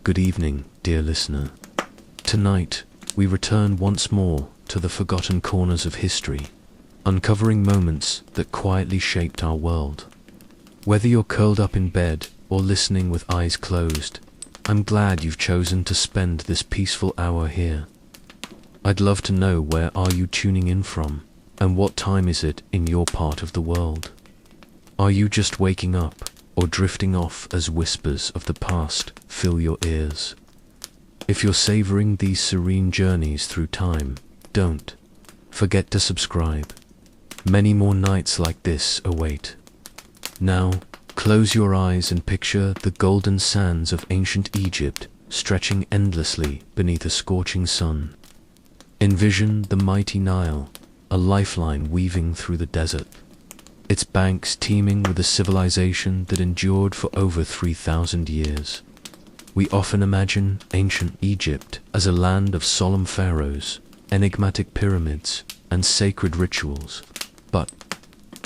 Good evening, dear listener. Tonight, we return once more to the forgotten corners of history, uncovering moments that quietly shaped our world. Whether you're curled up in bed or listening with eyes closed, I'm glad you've chosen to spend this peaceful hour here. I'd love to know, where are you tuning in from, and what time is it in your part of the world? Are you just waking up, or drifting off as whispers of the past fill your ears? If you're savoring these serene journeys through time, don't forget to subscribe. Many more nights like this await. Now, close your eyes and picture the golden sands of ancient Egypt stretching endlessly beneath a scorching sun. Envision the mighty Nile, a lifeline weaving through the desert, its banks teeming with a civilization that endured for over 3,000 years. We often imagine ancient Egypt as a land of solemn pharaohs, enigmatic pyramids, and sacred rituals. But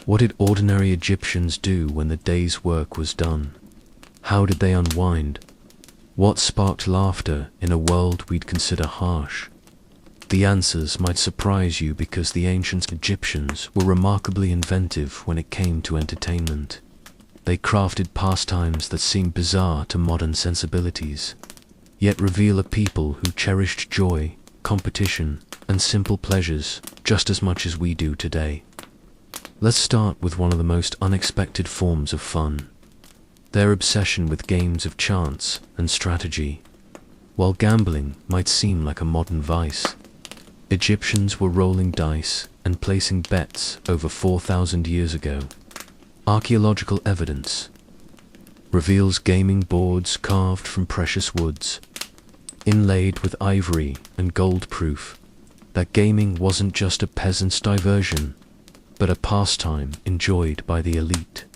what did ordinary Egyptians do when the day's work was done? How did they unwind? What sparked laughter in a world we'd consider harsh? The answers might surprise you, because the ancient Egyptians were remarkably inventive when it came to entertainment. They crafted pastimes that seem bizarre to modern sensibilities, yet reveal a people who cherished joy, competition, and simple pleasures just as much as we do today. Let's start with one of the most unexpected forms of fun: their obsession with games of chance and strategy. While gambling might seem like a modern vice, Egyptians were rolling dice and placing bets over 4,000 years ago. Archaeological evidence reveals gaming boards carved from precious woods, inlaid with ivory and gold, proof that gaming wasn't just a peasant's diversion, but a pastime enjoyed by the elite.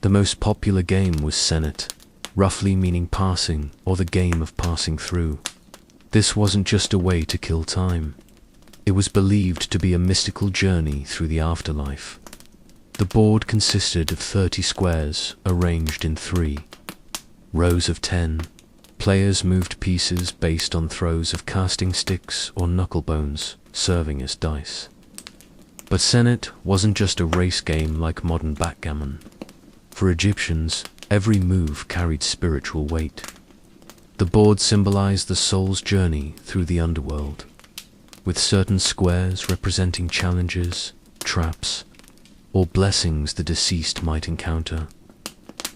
The most popular game was Senet, roughly meaning passing, or the game of passing through. This wasn't just a way to kill time. It was believed to be a mystical journey through the afterlife. The board consisted of 30 squares arranged in 3 rows of 10. Players moved pieces based on throws of casting sticks or knuckle bones, serving as dice. But Senet wasn't just a race game like modern backgammon. For Egyptians, every move carried spiritual weight. The board symbolized the soul's journey through the underworld, with certain squares representing challenges, traps, or blessings the deceased might encounter.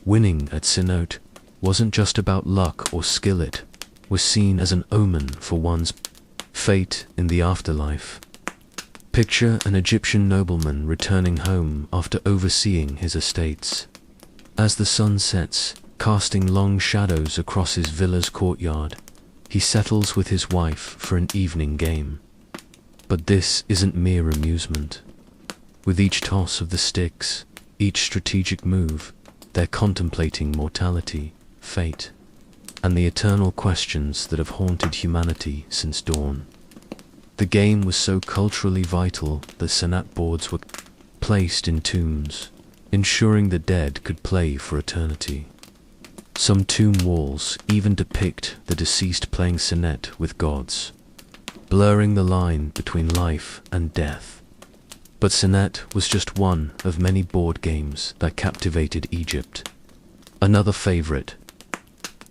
Winning at Senet wasn't just about luck or skill, it was seen as an omen for one's fate in the afterlife. Picture an Egyptian nobleman returning home after overseeing his estates. As the sun sets, casting long shadows across his villa's courtyard, he settles with his wife for an evening game. But this isn't mere amusement. With each toss of the sticks, each strategic move, they're contemplating mortality, fate, and the eternal questions that have haunted humanity since dawn. The game was so culturally vital that Senet boards were placed in tombs, ensuring the dead could play for eternity. Some tomb walls even depict the deceased playing Senet with gods, blurring the line between life and death. But Senet was just one of many board games that captivated Egypt. Another favorite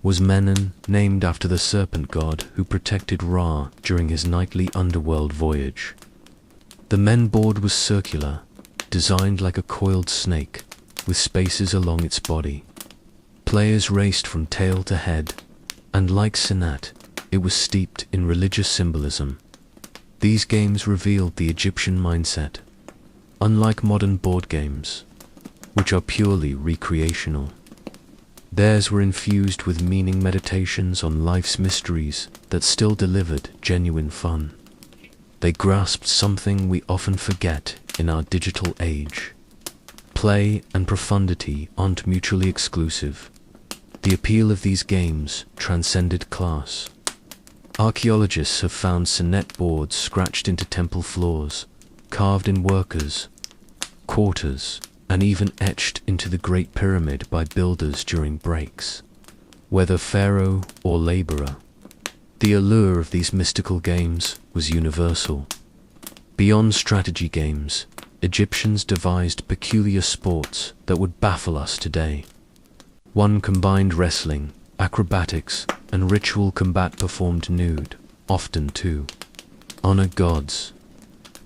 was Menon, named after the serpent god who protected Ra during his nightly underworld voyage. The Men board was circular, designed like a coiled snake, with spaces along its body. Players raced from tail to head, and like Senet, it was steeped in religious symbolism. These games revealed the Egyptian mindset. Unlike modern board games, which are purely recreational, theirs were infused with meaning meditations on life's mysteries that still delivered genuine fun. They grasped something we often forget in our digital age. Play and profundity aren't mutually exclusive. The appeal of these games transcended class. Archaeologists have found Senet boards scratched into temple floors, carved in workers' quarters, and even etched into the Great Pyramid by builders during breaks. whether pharaoh or laborer. The allure of these mystical games was universal. Beyond strategy games, Egyptians devised peculiar sports that would baffle us today. One combined wrestling, acrobatics, and ritual combat performed nude, often to honor gods.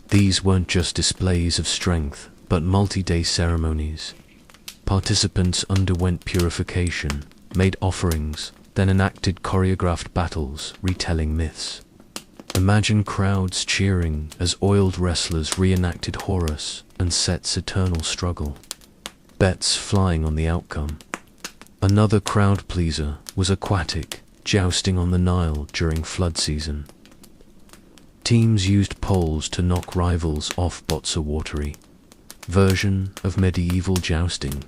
These weren't just displays of strength, but multi-day ceremonies. Participants underwent purification, made offerings, then enacted choreographed battles, retelling myths. Imagine crowds cheering as oiled wrestlers reenacted Horus and Set's eternal struggle, bets flying on the outcome. Another crowd pleaser was aquatic, jousting on the Nile during flood season. Teams used poles to knock rivals off bots, a watery version of medieval jousting.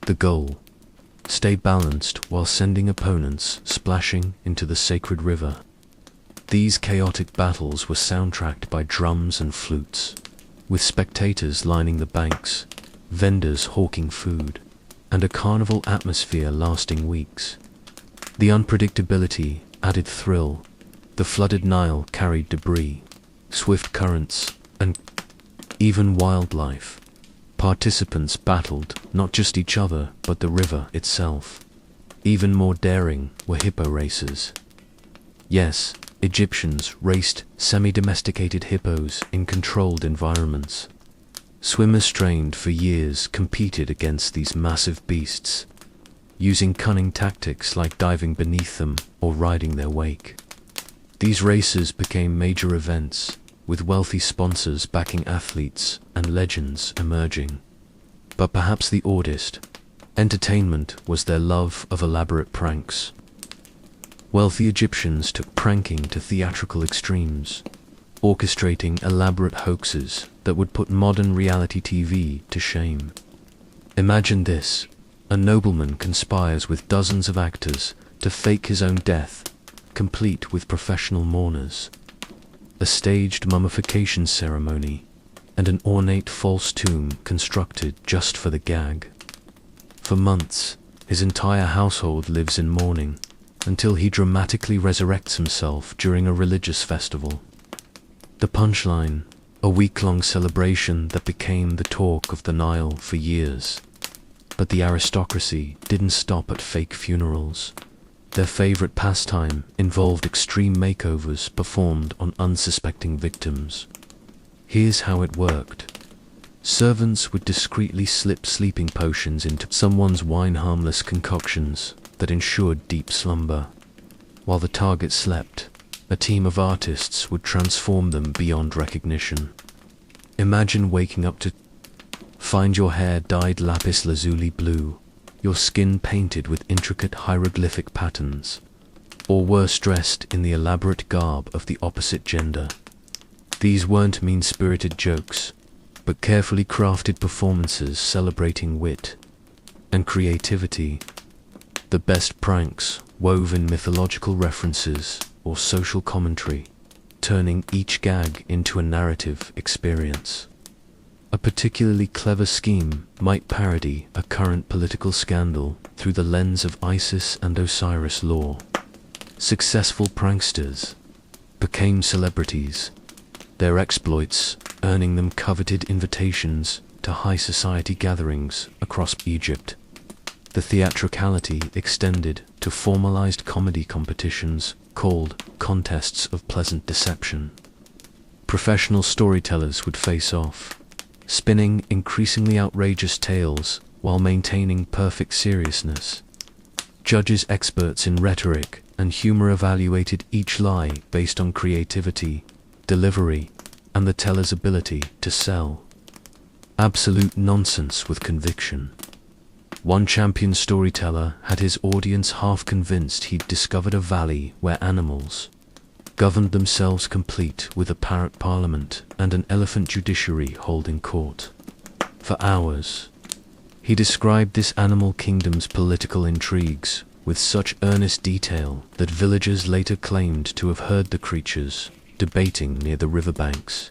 The goal: stay balanced while sending opponents splashing into the sacred river. These chaotic battles were soundtracked by drums and flutes, with spectators lining the banks, vendors hawking food, and a carnival atmosphere lasting weeks. The unpredictability added thrill. The flooded Nile carried debris, swift currents, and even wildlife. Participants battled not just each other, but the river itself. Even more daring were hippo races. Yes, Egyptians raced semi-domesticated hippos in controlled environments. Swimmers trained for years competed against these massive beasts, using cunning tactics like diving beneath them or riding their wake. These races became major events, with wealthy sponsors backing athletes and legends emerging. But perhaps the oddest entertainment was their love of elaborate pranks. Wealthy Egyptians took pranking to theatrical extremes, orchestrating elaborate hoaxes that would put modern reality TV to shame. Imagine this: a nobleman conspires with dozens of actors to fake his own death, complete with professional mourners, a staged mummification ceremony, and an ornate false tomb constructed just for the gag. For months, his entire household lives in mourning, until he dramatically resurrects himself during a religious festival. The punchline: a week-long celebration that became the talk of the Nile for years. But the aristocracy didn't stop at fake funerals. Their favorite pastime involved extreme makeovers performed on unsuspecting victims. Here's how it worked. Servants would discreetly slip sleeping potions into someone's wine, harmless concoctions that ensured deep slumber. While the target slept, a team of artists would transform them beyond recognition. Imagine waking up to find your hair dyed lapis lazuli blue, your skin painted with intricate hieroglyphic patterns, or worse, dressed in the elaborate garb of the opposite gender. These weren't mean-spirited jokes, but carefully crafted performances celebrating wit and creativity. The best pranks wove in mythological references or social commentary, turning each gag into a narrative experience. A particularly clever scheme might parody a current political scandal through the lens of Isis and Osiris lore. Successful pranksters became celebrities, their exploits earning them coveted invitations to high society gatherings across Egypt. The theatricality extended to formalized comedy competitions called contests of pleasant deception. Professional storytellers would face off, spinning increasingly outrageous tales while maintaining perfect seriousness. Judges experts in rhetoric and humor evaluated each lie based on creativity, delivery, and the teller's ability to sell. Absolute nonsense with conviction. One champion storyteller had his audience half convinced he'd discovered a valley where animals governed themselves, complete with a parrot parliament and an elephant judiciary holding court. For hours, he described this animal kingdom's political intrigues with such earnest detail that villagers later claimed to have heard the creatures debating near the riverbanks.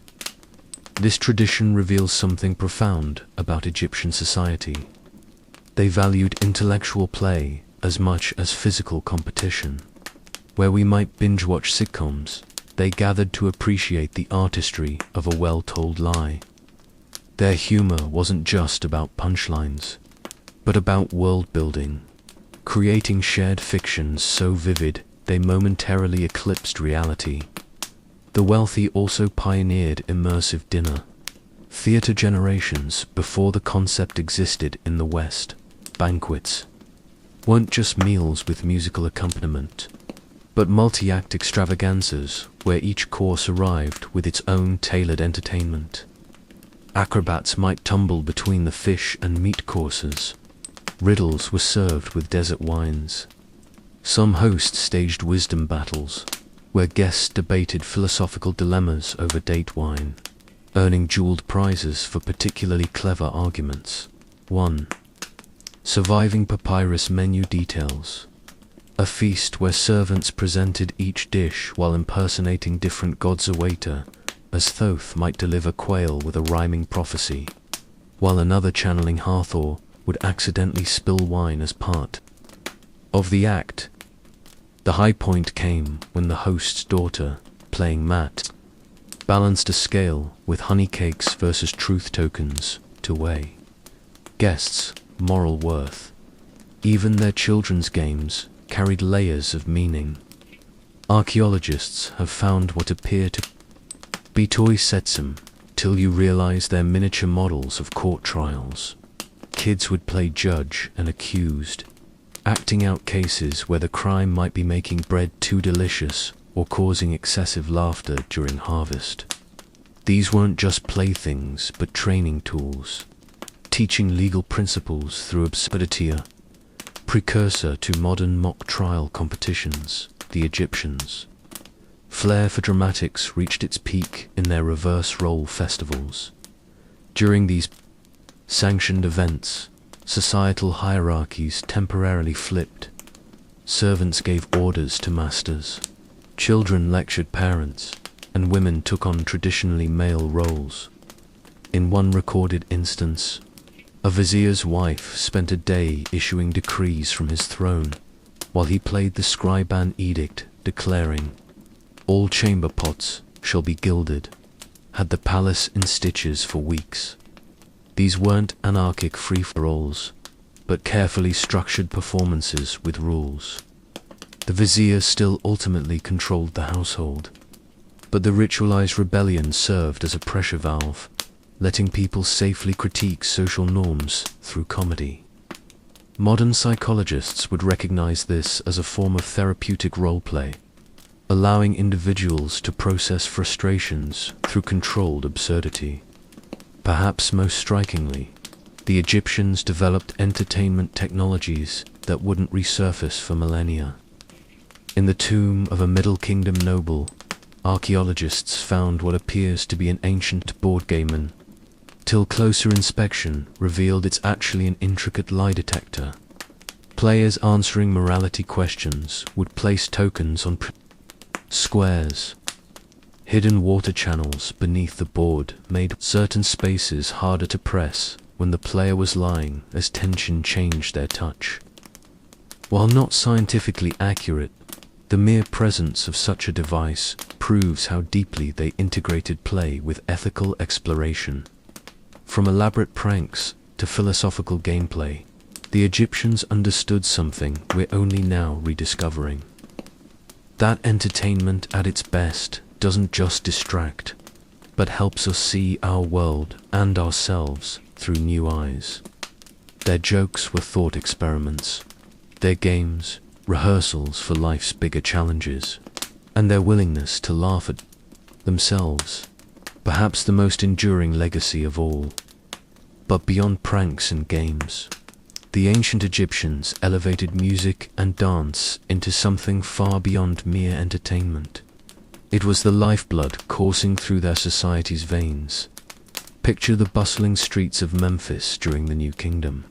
This tradition reveals something profound about Egyptian society. They valued intellectual play as much as physical competition. Where we might binge-watch sitcoms, they gathered to appreciate the artistry of a well-told lie. Their humor wasn't just about punchlines, but about world-building, creating shared fictions so vivid they momentarily eclipsed reality. The wealthy also pioneered immersive dinner theater generations before the concept existed in the West. Banquets weren't just meals with musical accompaniment, but multi-act extravaganzas where each course arrived with its own tailored entertainment. Acrobats might tumble between the fish and meat courses. Riddles were served with desert wines. Some hosts staged wisdom battles, where guests debated philosophical dilemmas over date wine, earning jeweled prizes for particularly clever arguments. 1. Surviving papyrus menu details. A feast where servants presented each dish while impersonating different gods. A waiter, as Thoth, might deliver quail with a rhyming prophecy, while another channeling Hathor would accidentally spill wine as part of the act. The high point came when the host's daughter, playing Matt, balanced a scale with honey cakes versus truth tokens to weigh guests' moral worth. Even their children's games carried layers of meaning. Archaeologists have found what appear to be toy sets till you realize they're miniature models of court trials. Kids would play judge and accused, acting out cases where the crime might be making bread too delicious or causing excessive laughter during harvest. These weren't just playthings but training tools, teaching legal principles through absurdity. A precursor to modern mock trial competitions, the Egyptians' flair for dramatics reached its peak in their reverse role festivals. During these sanctioned events, societal hierarchies temporarily flipped. Servants gave orders to masters, children lectured parents, and women took on traditionally male roles. In one recorded instance, a vizier's wife spent a day issuing decrees from his throne, while he played the scriban edict declaring, "All chamber pots shall be gilded," had the palace in stitches for weeks. These weren't anarchic free-for-alls, but carefully structured performances with rules. The vizier still ultimately controlled the household, but the ritualized rebellion served as a pressure valve, letting people safely critique social norms through comedy. Modern psychologists would recognize this as a form of therapeutic roleplay, allowing individuals to process frustrations through controlled absurdity. Perhaps most strikingly, the Egyptians developed entertainment technologies that wouldn't resurface for millennia. In the tomb of a Middle Kingdom noble, archaeologists found what appears to be an ancient board game, till closer inspection revealed it's actually an intricate lie detector. Players answering morality questions would place tokens on squares. Hidden water channels beneath the board made certain spaces harder to press when the player was lying as tension changed their touch. While not scientifically accurate, the mere presence of such a device proves how deeply they integrated play with ethical exploration. From elaborate pranks to philosophical gameplay, the Egyptians understood something we're only now rediscovering. That entertainment at its best doesn't just distract, but helps us see our world and ourselves through new eyes. Their jokes were thought experiments, their games, rehearsals for life's bigger challenges, and their willingness to laugh at themselves, perhaps the most enduring legacy of all. But beyond pranks and games, the ancient Egyptians elevated music and dance into something far beyond mere entertainment. It was the lifeblood coursing through their society's veins. Picture the bustling streets of Memphis during the New Kingdom.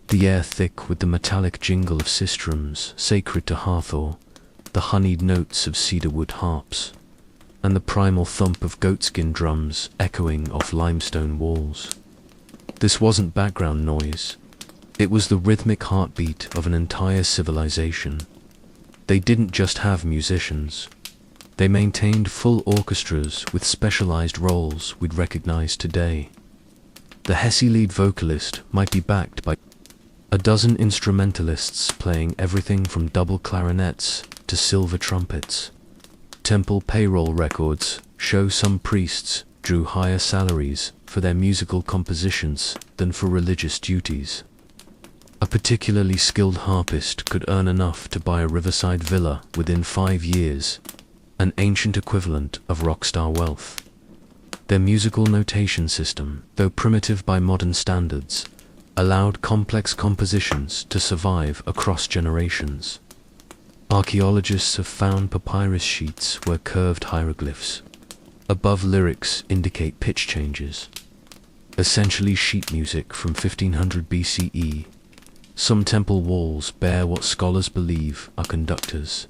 The air thick with the metallic jingle of sistrums sacred to Hathor, the honeyed notes of cedarwood harps, and the primal thump of goatskin drums echoing off limestone walls. This wasn't background noise. It was the rhythmic heartbeat of an entire civilization. They didn't just have musicians. They maintained full orchestras with specialized roles we'd recognize today. The Hesse lead vocalist might be backed by a dozen instrumentalists playing everything from double clarinets to silver trumpets. Temple payroll records show some priests drew higher salaries for their musical compositions than for religious duties. A particularly skilled harpist could earn enough to buy a riverside villa within 5 years, an ancient equivalent of rockstar wealth. Their musical notation system, though primitive by modern standards, allowed complex compositions to survive across generations. Archaeologists have found papyrus sheets where curved hieroglyphs above lyrics indicate pitch changes, essentially sheet music from 1500 BCE. Some temple walls bear what scholars believe are conductors.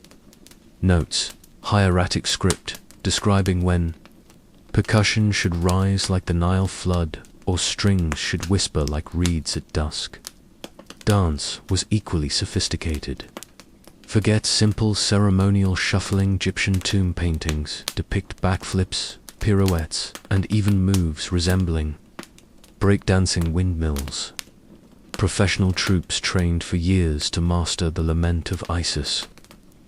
Notes: hieratic script describing when percussion should rise like the Nile flood or strings should whisper like reeds at dusk. Dance was equally sophisticated. Forget simple ceremonial shuffling. Egyptian tomb paintings depict backflips, pirouettes, and even moves resembling breakdancing windmills. Professional troops trained for years to master the lament of Isis,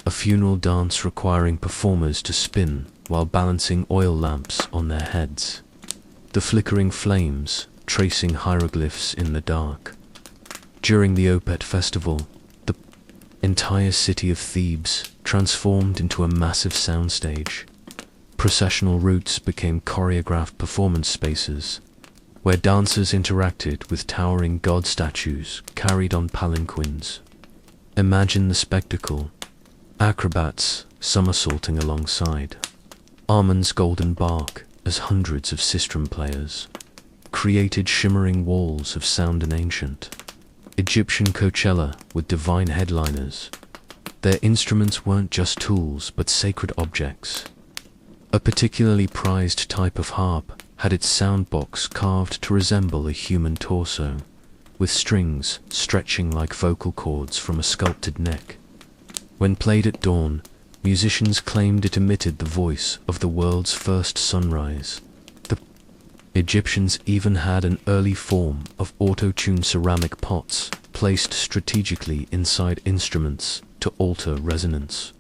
a funeral dance requiring performers to spin while balancing oil lamps on their heads, the flickering flames tracing hieroglyphs in the dark. During the Opet festival, the entire city of Thebes transformed into a massive soundstage. Processional routes became choreographed performance spaces, where dancers interacted with towering god statues carried on palanquins. Imagine the spectacle: acrobats somersaulting alongside Armand's golden bark as hundreds of sistrum players created shimmering walls of sound. An ancient Egyptian Coachella with divine headliners. Their instruments weren't just tools but sacred objects. A particularly prized type of harp had its soundbox carved to resemble a human torso, with strings stretching like vocal cords from a sculpted neck. When played at dawn, musicians claimed it emitted the voice of the world's first sunrise. The Egyptians even had an early form of auto-tuned ceramic pots placed strategically inside instruments to alter resonance,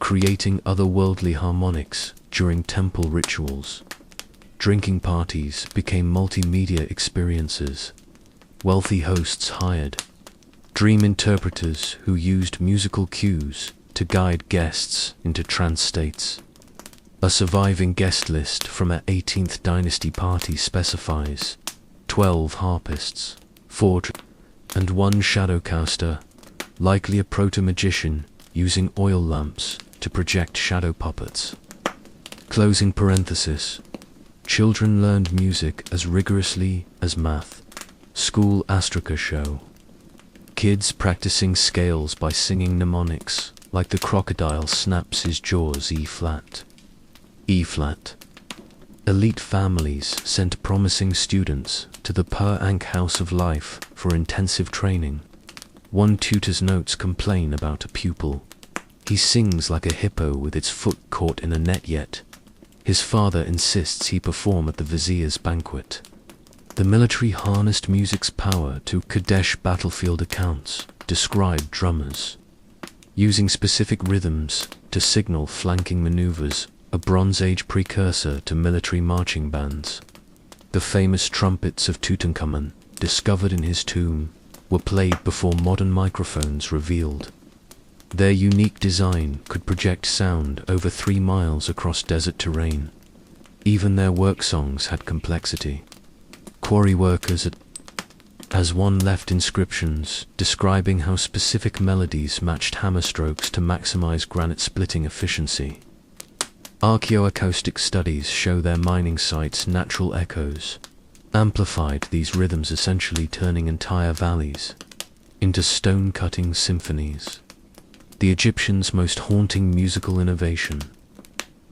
creating otherworldly harmonics during temple rituals. Drinking parties became multimedia experiences. Wealthy hosts hired dream interpreters who used musical cues to guide guests into trance states. A surviving guest list from an 18th dynasty party specifies 12 harpists, 4 and 1 shadowcaster, likely a proto-magician using oil lamps to project shadow puppets. Closing parenthesis. Children learned music as rigorously as math. School Astraca show. Kids practicing scales by singing mnemonics, like the crocodile snaps his jaws E-flat. E-flat. Elite families sent promising students to the Per-Ankh House of Life for intensive training. One tutor's notes complain about a pupil. He sings like a hippo with its foot caught in a net yet. His father insists he perform at the vizier's banquet. The military harnessed music's power to Kadesh battlefield accounts, describe drummers using specific rhythms to signal flanking maneuvers, a Bronze Age precursor to military marching bands. The famous trumpets of Tutankhamun, discovered in his tomb, were played before modern microphones revealed. Their unique design could project sound over 3 miles across desert terrain. Even their work songs had complexity. Quarry workers as one left inscriptions describing how specific melodies matched hammer strokes to maximize granite splitting efficiency. Archaeoacoustic studies show their mining sites' natural echoes amplified these rhythms, essentially turning entire valleys into stone-cutting symphonies. The Egyptians' most haunting musical innovation.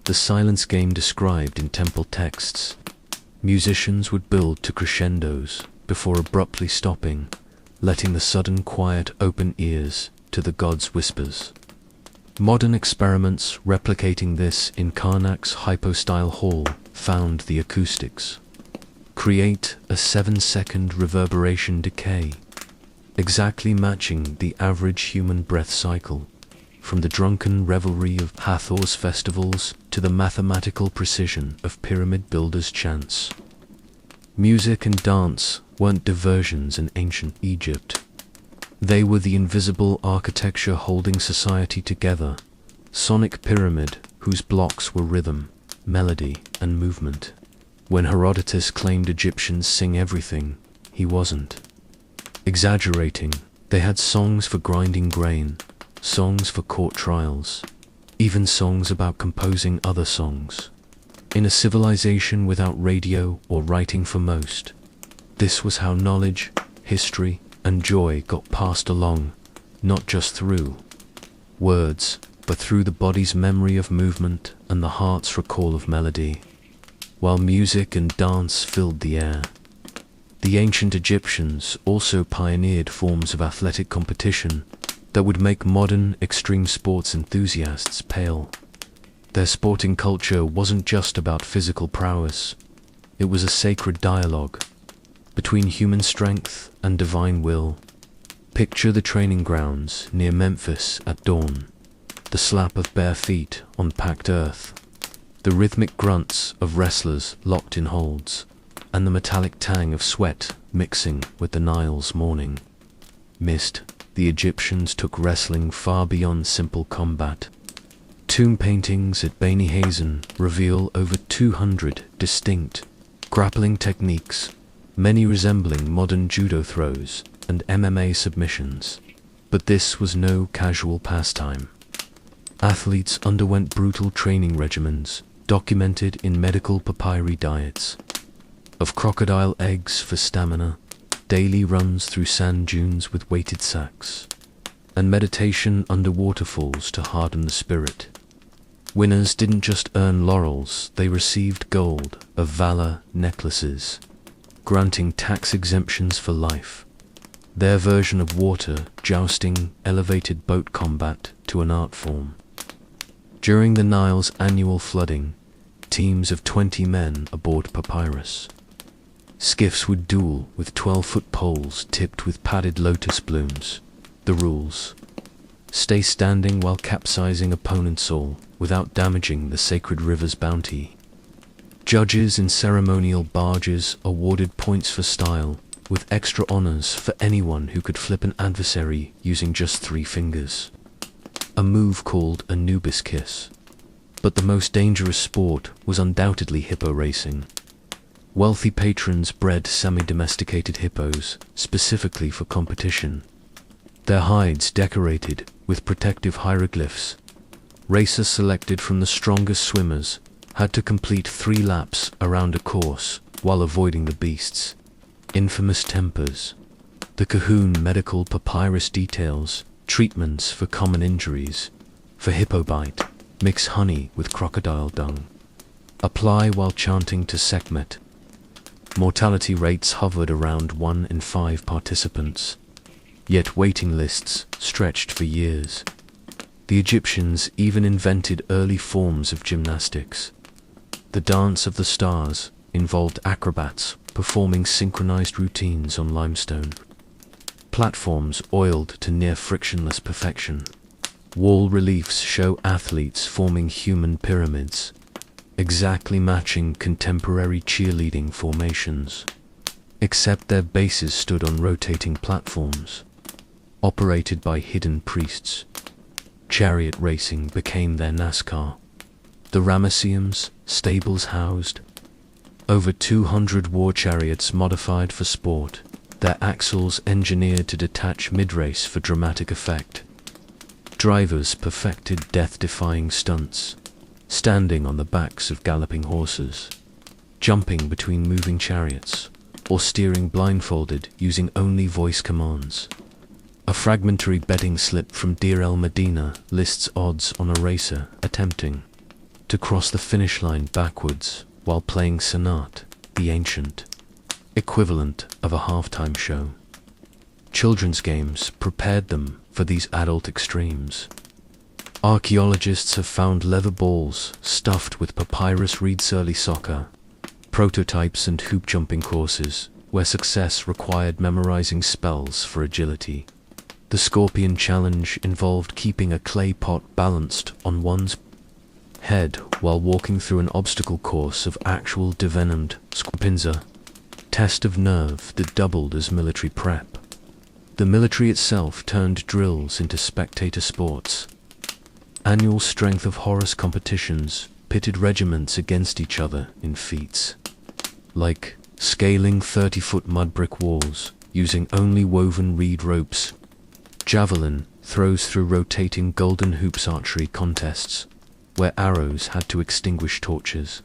The silence game described in temple texts. Musicians would build to crescendos before abruptly stopping, letting the sudden quiet open ears to the gods' whispers. Modern experiments replicating this in Karnak's hypostyle hall found the acoustics create a 7-second reverberation decay, exactly matching the average human breath cycle, from the drunken revelry of Hathor's festivals to the mathematical precision of pyramid builders' chants. Music and dance weren't diversions in ancient Egypt. They were the invisible architecture holding society together, sonic pyramid whose blocks were rhythm, melody, and movement. When Herodotus claimed Egyptians sing everything, he wasn't exaggerating. They had songs for grinding grain, songs for court trials, even songs about composing other songs. In a civilization without radio or writing for most, this was how knowledge, history, and joy got passed along, not just through words, but through the body's memory of movement and the heart's recall of melody. While music and dance filled the air, the ancient Egyptians also pioneered forms of athletic competition that would make modern extreme sports enthusiasts pale. Their sporting culture wasn't just about physical prowess, it was a sacred dialogue between human strength and divine will. Picture the training grounds near Memphis at dawn, the slap of bare feet on packed earth, the rhythmic grunts of wrestlers locked in holds, and the metallic tang of sweat mixing with the Nile's morning mist. The Egyptians took wrestling far beyond simple combat. Tomb paintings at Beni Hazen reveal over 200 distinct grappling techniques, many resembling modern judo throws and MMA submissions. But this was no casual pastime. Athletes underwent brutal training regimens, documented in medical papyri diets of crocodile eggs for stamina, daily runs through sand dunes with weighted sacks, and meditation under waterfalls to harden the spirit. Winners didn't just earn laurels, they received gold of valor necklaces, granting tax exemptions for life. Their version of water jousting elevated boat combat to an art form. During the Nile's annual flooding, teams of 20 men aboard papyrus skiffs would duel with 12-foot poles tipped with padded lotus blooms. The rules: stay standing while capsizing opponent's soul without damaging the sacred river's bounty. Judges in ceremonial barges awarded points for style, with extra honors for anyone who could flip an adversary using just 3 fingers. A move called a Nubis kiss. But the most dangerous sport was undoubtedly hippo racing. Wealthy patrons bred semi-domesticated hippos specifically for competition, their hides decorated with protective hieroglyphs. Racers selected from the strongest swimmers had to complete 3 laps around a course while avoiding the beast's infamous tempers. The Cahoon medical papyrus details treatments for common injuries. For hippo bite, mix honey with crocodile dung. Apply while chanting to Sekhmet. Mortality rates hovered around 1 in 5 participants, yet waiting lists stretched for years. The Egyptians even invented early forms of gymnastics. The dance of the stars involved acrobats performing synchronized routines on limestone platforms oiled to near frictionless perfection. Wall reliefs show athletes forming human pyramids, exactly matching contemporary cheerleading formations, except their bases stood on rotating platforms, operated by hidden priests. Chariot racing became their NASCAR. The Ramesseum's stables housed over 200 war chariots modified for sport, their axles engineered to detach mid-race for dramatic effect. Drivers perfected death-defying stunts, standing on the backs of galloping horses, jumping between moving chariots, or steering blindfolded using only voice commands. A fragmentary betting slip from Deir el-Medina lists odds on a racer attempting to cross the finish line backwards while playing Senet, the ancient equivalent of a halftime show. Children's games prepared them for these adult extremes. Archaeologists have found leather balls stuffed with papyrus reed surly soccer, prototypes and hoop jumping courses where success required memorizing spells for agility. The Scorpion Challenge involved keeping a clay pot balanced on one's head while walking through an obstacle course of actual devenomed scorpinza, test of nerve that doubled as military prep. The military itself turned drills into spectator sports. Annual strength of Horus competitions pitted regiments against each other in feats like scaling 30-foot mud brick walls using only woven reed ropes, javelin throws through rotating golden hoops archery contests where arrows had to extinguish torches.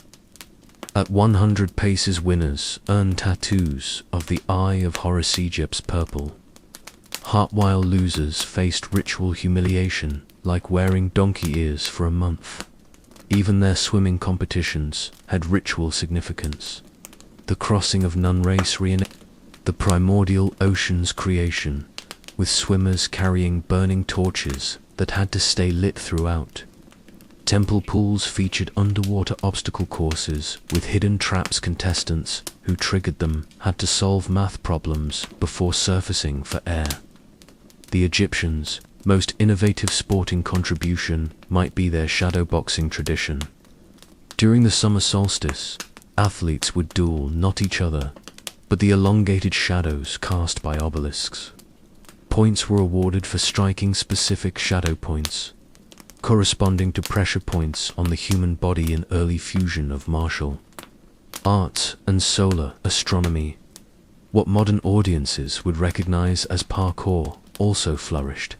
At 100 paces, winners earned tattoos of the eye of Horus Egypt's purple. While losers faced ritual humiliation like wearing donkey ears for a month. Even their swimming competitions had ritual significance. The crossing of Nun-race the primordial ocean's creation, with swimmers carrying burning torches that had to stay lit throughout. Temple pools featured underwater obstacle courses with hidden traps. Contestants who triggered them had to solve math problems before surfacing for air. The Egyptians' most innovative sporting contribution might be their shadowboxing tradition. During the summer solstice, athletes would duel not each other, but the elongated shadows cast by obelisks. Points were awarded for striking specific shadow points, corresponding to pressure points on the human body in early fusion of martial arts and solar astronomy. What modern audiences would recognize as parkour also flourished.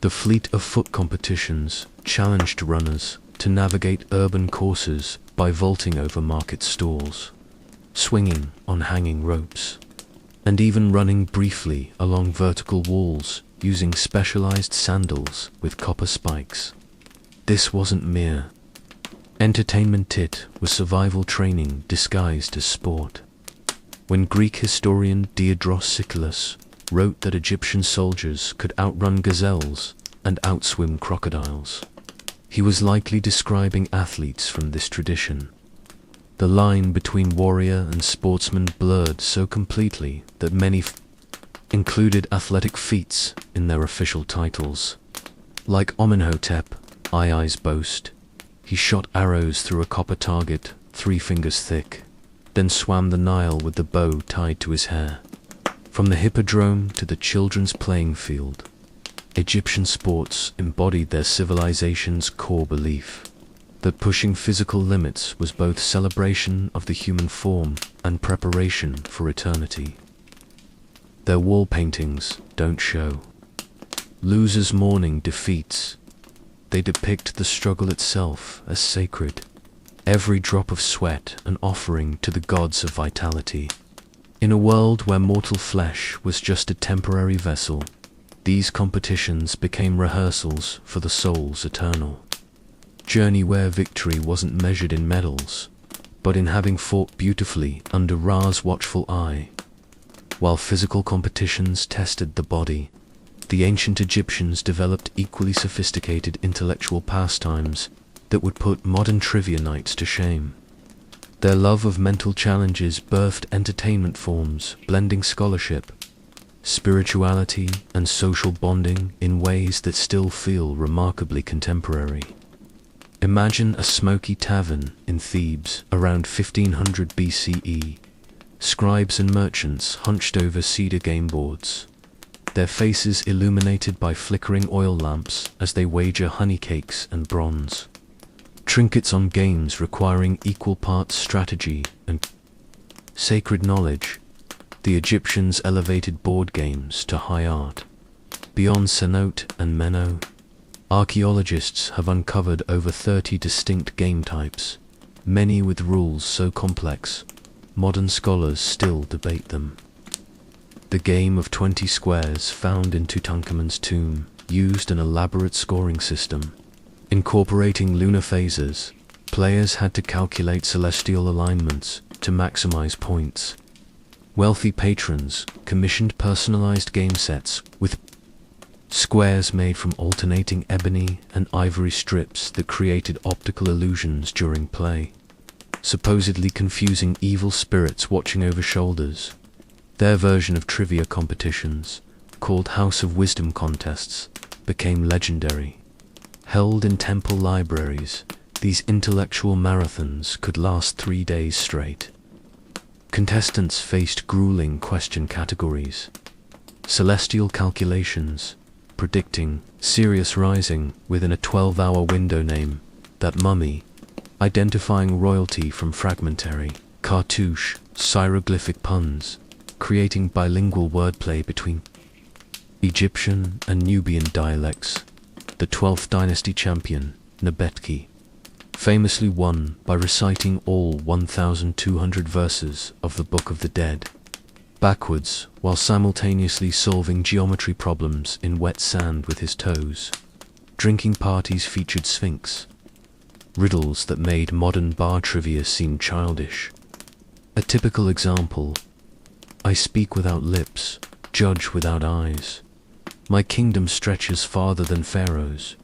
The fleet of foot competitions challenged runners to navigate urban courses by vaulting over market stalls, swinging on hanging ropes, and even running briefly along vertical walls using specialized sandals with copper spikes. This wasn't mere entertainment, it was survival training disguised as sport. When Greek historian Diodorus Siculus wrote that Egyptian soldiers could outrun gazelles and outswim crocodiles, he was likely describing athletes from this tradition. The line between warrior and sportsman blurred so completely that many included athletic feats in their official titles. Like Amenhotep, I's boast, he shot arrows through a copper target 3 fingers thick, then swam the Nile with the bow tied to his hair. From the hippodrome to the children's playing field, Egyptian sports embodied their civilization's core belief that pushing physical limits was both celebration of the human form and preparation for eternity. Their wall paintings don't show losers mourning defeats. They depict the struggle itself as sacred, every drop of sweat an offering to the gods of vitality. In a world where mortal flesh was just a temporary vessel, these competitions became rehearsals for the soul's eternal journey, where victory wasn't measured in medals, but in having fought beautifully under Ra's watchful eye. While physical competitions tested the body, the ancient Egyptians developed equally sophisticated intellectual pastimes that would put modern trivia nights to shame. Their love of mental challenges birthed entertainment forms blending scholarship, spirituality, and social bonding in ways that still feel remarkably contemporary. Imagine a smoky tavern in Thebes around 1500 BCE. Scribes and merchants hunched over cedar game boards, their faces illuminated by flickering oil lamps as they wager honey cakes and bronze trinkets on games requiring equal parts strategy and sacred knowledge. The Egyptians elevated board games to high art. Beyond Senet and Meno, archaeologists have uncovered over 30 distinct game types, many with rules so complex modern scholars still debate them. The game of 20 squares found in Tutankhamun's tomb used an elaborate scoring system. Incorporating lunar phases, players had to calculate celestial alignments to maximize points. Wealthy patrons commissioned personalized game sets with squares made from alternating ebony and ivory strips that created optical illusions during play, supposedly confusing evil spirits watching over shoulders. Their version of trivia competitions, called House of Wisdom contests, became legendary. Held in temple libraries, these intellectual marathons could last 3 days straight. Contestants faced grueling question categories: celestial calculations, predicting Sirius rising within a 12-hour window, name that mummy, identifying royalty from fragmentary, cartouche, hieroglyphic puns, creating bilingual wordplay between Egyptian and Nubian dialects. The 12th dynasty champion, Nebetki, famously won by reciting all 1,200 verses of the Book of the Dead backwards while simultaneously solving geometry problems in wet sand with his toes. Drinking parties featured Sphinx, riddles that made modern bar trivia seem childish. A typical example: I speak without lips, judge without eyes. My kingdom stretches farther than Pharaoh's,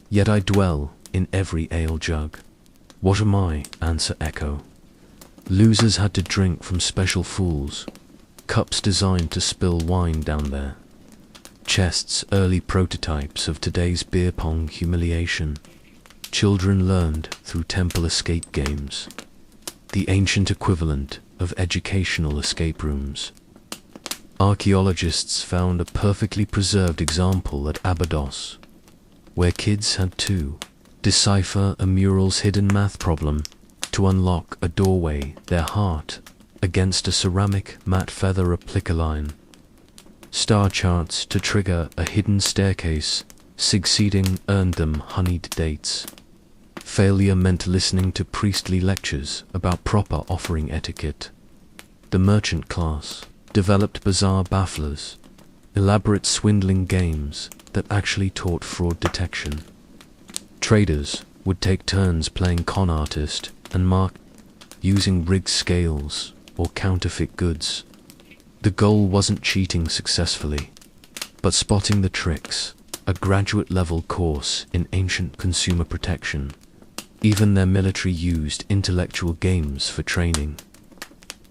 yet I dwell in every ale jug. What am I? Answer echo. Losers had to drink from special fools, cups designed to spill wine down there. Chests, early prototypes of today's beer pong humiliation. Children learned through temple escape games, the ancient equivalent of educational escape rooms. Archaeologists found a perfectly preserved example at Abydos, where kids had to decipher a mural's hidden math problem to unlock a doorway, their heart against a ceramic matte feather replica line. Star charts to trigger a hidden staircase, succeeding earned them honeyed dates. Failure meant listening to priestly lectures about proper offering etiquette. The merchant class developed bizarre bafflers, elaborate swindling games that actually taught fraud detection. Traders would take turns playing con artist and mark using rigged scales or counterfeit goods. The goal wasn't cheating successfully, but spotting the tricks, a graduate-level course in ancient consumer protection. Even their military used intellectual games for training.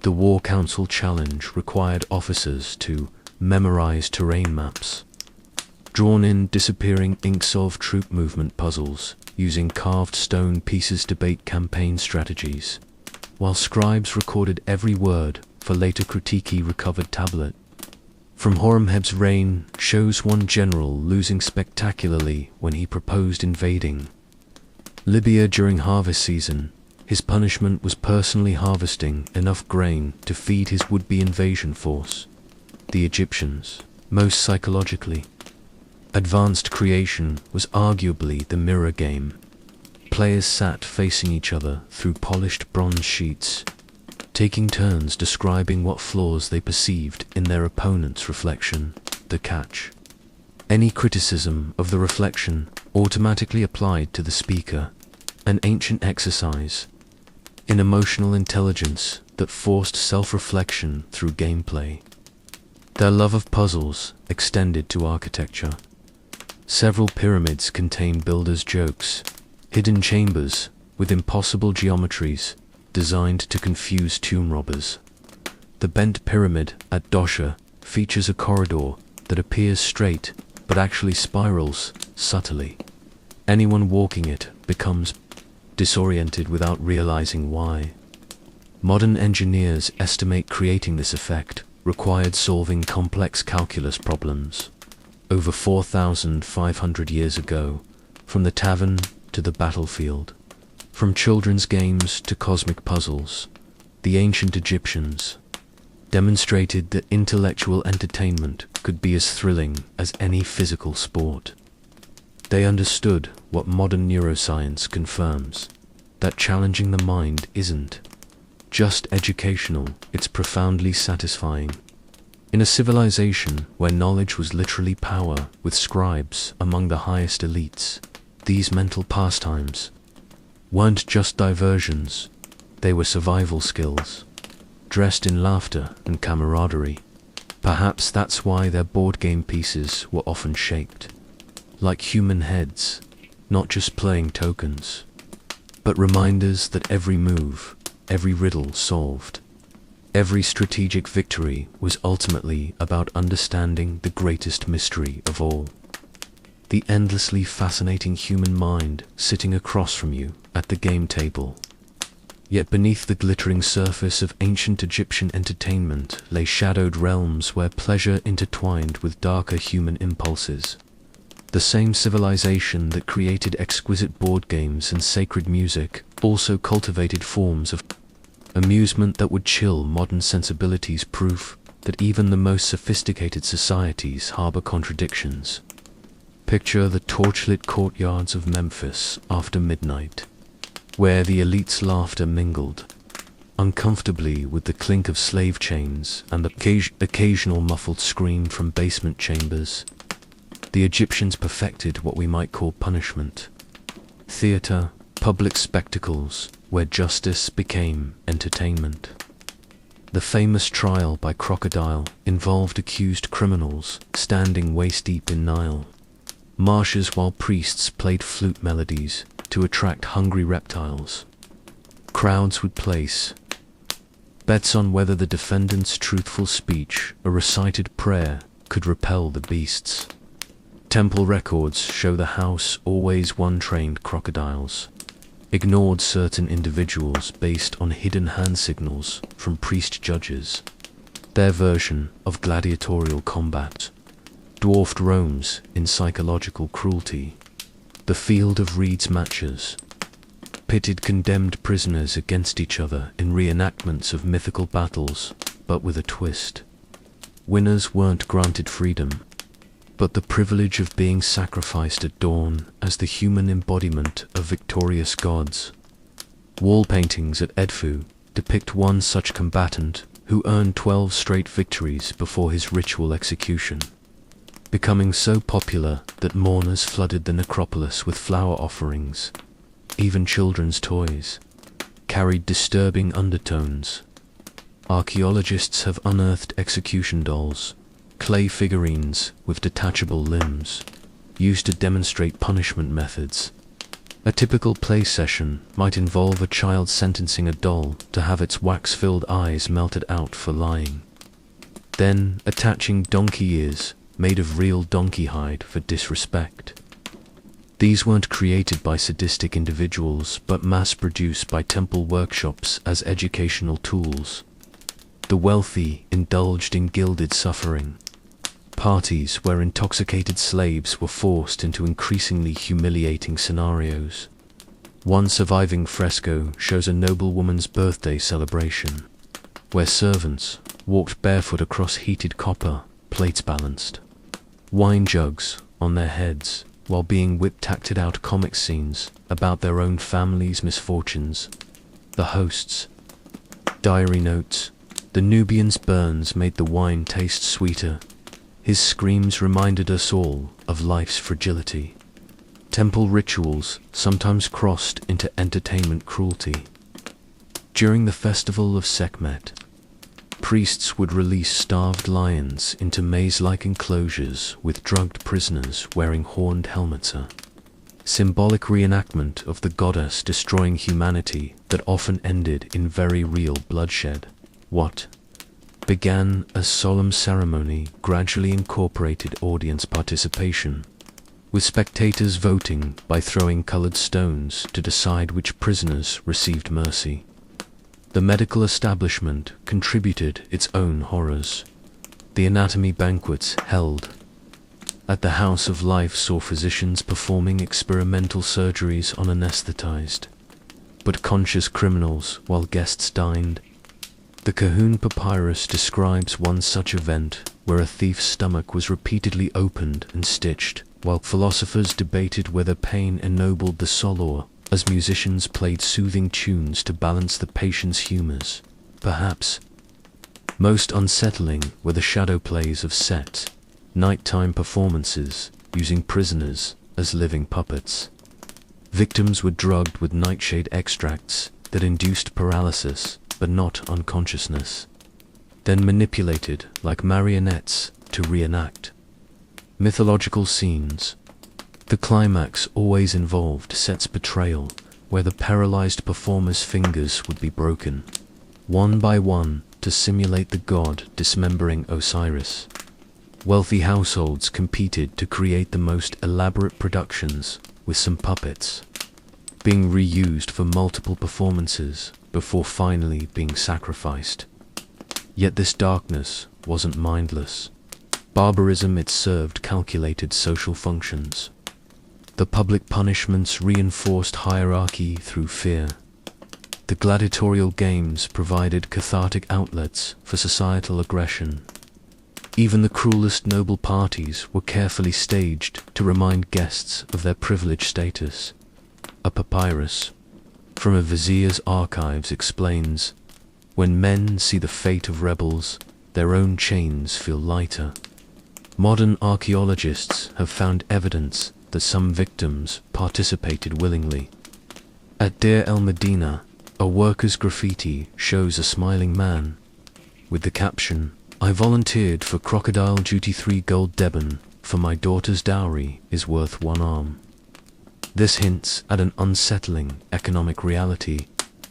The War Council Challenge required officers to memorize terrain maps, drawn in disappearing ink-solved troop movement puzzles, using carved stone pieces to debate campaign strategies, while scribes recorded every word for later critique recovered tablet. From Horemheb's reign shows one general losing spectacularly when he proposed invading Libya during harvest season. His punishment was personally harvesting enough grain to feed his would-be invasion force. The Egyptians, most psychologically advanced creation, was arguably the mirror game. Players sat facing each other through polished bronze sheets, taking turns describing what flaws they perceived in their opponent's reflection. The catch: any criticism of the reflection automatically applied to the speaker, an ancient exercise in emotional intelligence that forced self-reflection through gameplay. Their love of puzzles extended to architecture. Several pyramids contain builders' jokes, hidden chambers with impossible geometries designed to confuse tomb robbers. The bent pyramid at Dosha features a corridor that appears straight but actually spirals subtly. Anyone walking it becomes disoriented without realizing why. Modern engineers estimate creating this effect required solving complex calculus problems over 4,500 years ago, from the tavern to the battlefield. From children's games to cosmic puzzles, the ancient Egyptians demonstrated that intellectual entertainment could be as thrilling as any physical sport. They understood what modern neuroscience confirms, that challenging the mind isn't just educational, it's profoundly satisfying. In a civilization where knowledge was literally power, with scribes among the highest elites, these mental pastimes weren't just diversions, they were survival skills. dressed in laughter and camaraderie. Perhaps that's why their board game pieces were often shaped like human heads, not just playing tokens, but reminders that every move, every riddle solved, every strategic victory was ultimately about understanding the greatest mystery of all. The endlessly fascinating human mind sitting across from you at the game table. Yet beneath the glittering surface of ancient Egyptian entertainment lay shadowed realms where pleasure intertwined with darker human impulses. The same civilization that created exquisite board games and sacred music also cultivated forms of amusement that would chill modern sensibilities, proof that even the most sophisticated societies harbor contradictions. Picture the torchlit courtyards of Memphis after midnight, where the elite's laughter mingled uncomfortably with the clink of slave chains and the occasional muffled scream from basement chambers. The Egyptians perfected what we might call punishment. Theater, public spectacles, where justice became entertainment. The famous trial by crocodile involved accused criminals standing waist-deep in Nile marshes while priests played flute melodies to attract hungry reptiles. Crowds would place bets on whether the defendant's truthful speech or recited prayer could repel the beasts. Temple records show the house always won trained crocodiles, ignored certain individuals based on hidden hand signals from priest judges. Their version of gladiatorial combat dwarfed Rome's in psychological cruelty. The field of reeds matches pitted condemned prisoners against each other in reenactments of mythical battles, but with a twist. Winners weren't granted freedom, but the privilege of being sacrificed at dawn as the human embodiment of victorious gods. Wall paintings at Edfu depict one such combatant who earned 12 straight victories before his ritual execution, becoming so popular that mourners flooded the necropolis with flower offerings. Even children's toys carried disturbing undertones. Archaeologists have unearthed execution dolls, clay figurines with detachable limbs, used to demonstrate punishment methods. A typical play session might involve a child sentencing a doll to have its wax-filled eyes melted out for lying, then attaching donkey ears made of real donkey hide for disrespect. These weren't created by sadistic individuals, but mass-produced by temple workshops as educational tools. The wealthy indulged in gilded suffering. Parties where intoxicated slaves were forced into increasingly humiliating scenarios. One surviving fresco shows a noblewoman's birthday celebration, where servants walked barefoot across heated copper plates balanced wine jugs on their heads, while being whipped acted out comic scenes about their own family's misfortunes. The hosts' diary notes: the Nubian's burns made the wine taste sweeter. His screams reminded us all of life's fragility. Temple rituals sometimes crossed into entertainment cruelty. During the festival of Sekhmet, priests would release starved lions into maze-like enclosures with drugged prisoners wearing horned helmets. A symbolic reenactment of the goddess destroying humanity that often ended in very real bloodshed. What began as solemn ceremony gradually incorporated audience participation, with spectators voting by throwing colored stones to decide which prisoners received mercy. The medical establishment contributed its own horrors. The anatomy banquets held at the House of Life saw physicians performing experimental surgeries on anesthetized but conscious criminals while guests dined. The Kahun Papyrus describes one such event where a thief's stomach was repeatedly opened and stitched, while philosophers debated whether pain ennobled the soul as musicians played soothing tunes to balance the patient's humors. Perhaps most unsettling were the shadow plays of Set, nighttime performances using prisoners as living puppets. Victims were drugged with nightshade extracts that induced paralysis, but not unconsciousness, then manipulated like marionettes to reenact mythological scenes. The climax always involved Set's betrayal, where the paralyzed performer's fingers would be broken, one by one, to simulate the god dismembering Osiris. Wealthy households competed to create the most elaborate productions, with some puppets being reused for multiple performances before finally being sacrificed. Yet this darkness wasn't mindless. Barbarism, it served calculated social functions. The public punishments reinforced hierarchy through fear. The gladiatorial games provided cathartic outlets for societal aggression. Even the cruelest noble parties were carefully staged to remind guests of their privileged status. A papyrus from a vizier's archives explains, "When men see the fate of rebels, their own chains feel lighter." Modern archaeologists have found evidence that some victims participated willingly. At Deir el-Medina, a worker's graffiti shows a smiling man with the caption, "I volunteered for crocodile duty, 3 gold deben, for my daughter's dowry is worth 1 arm." This hints at an unsettling economic reality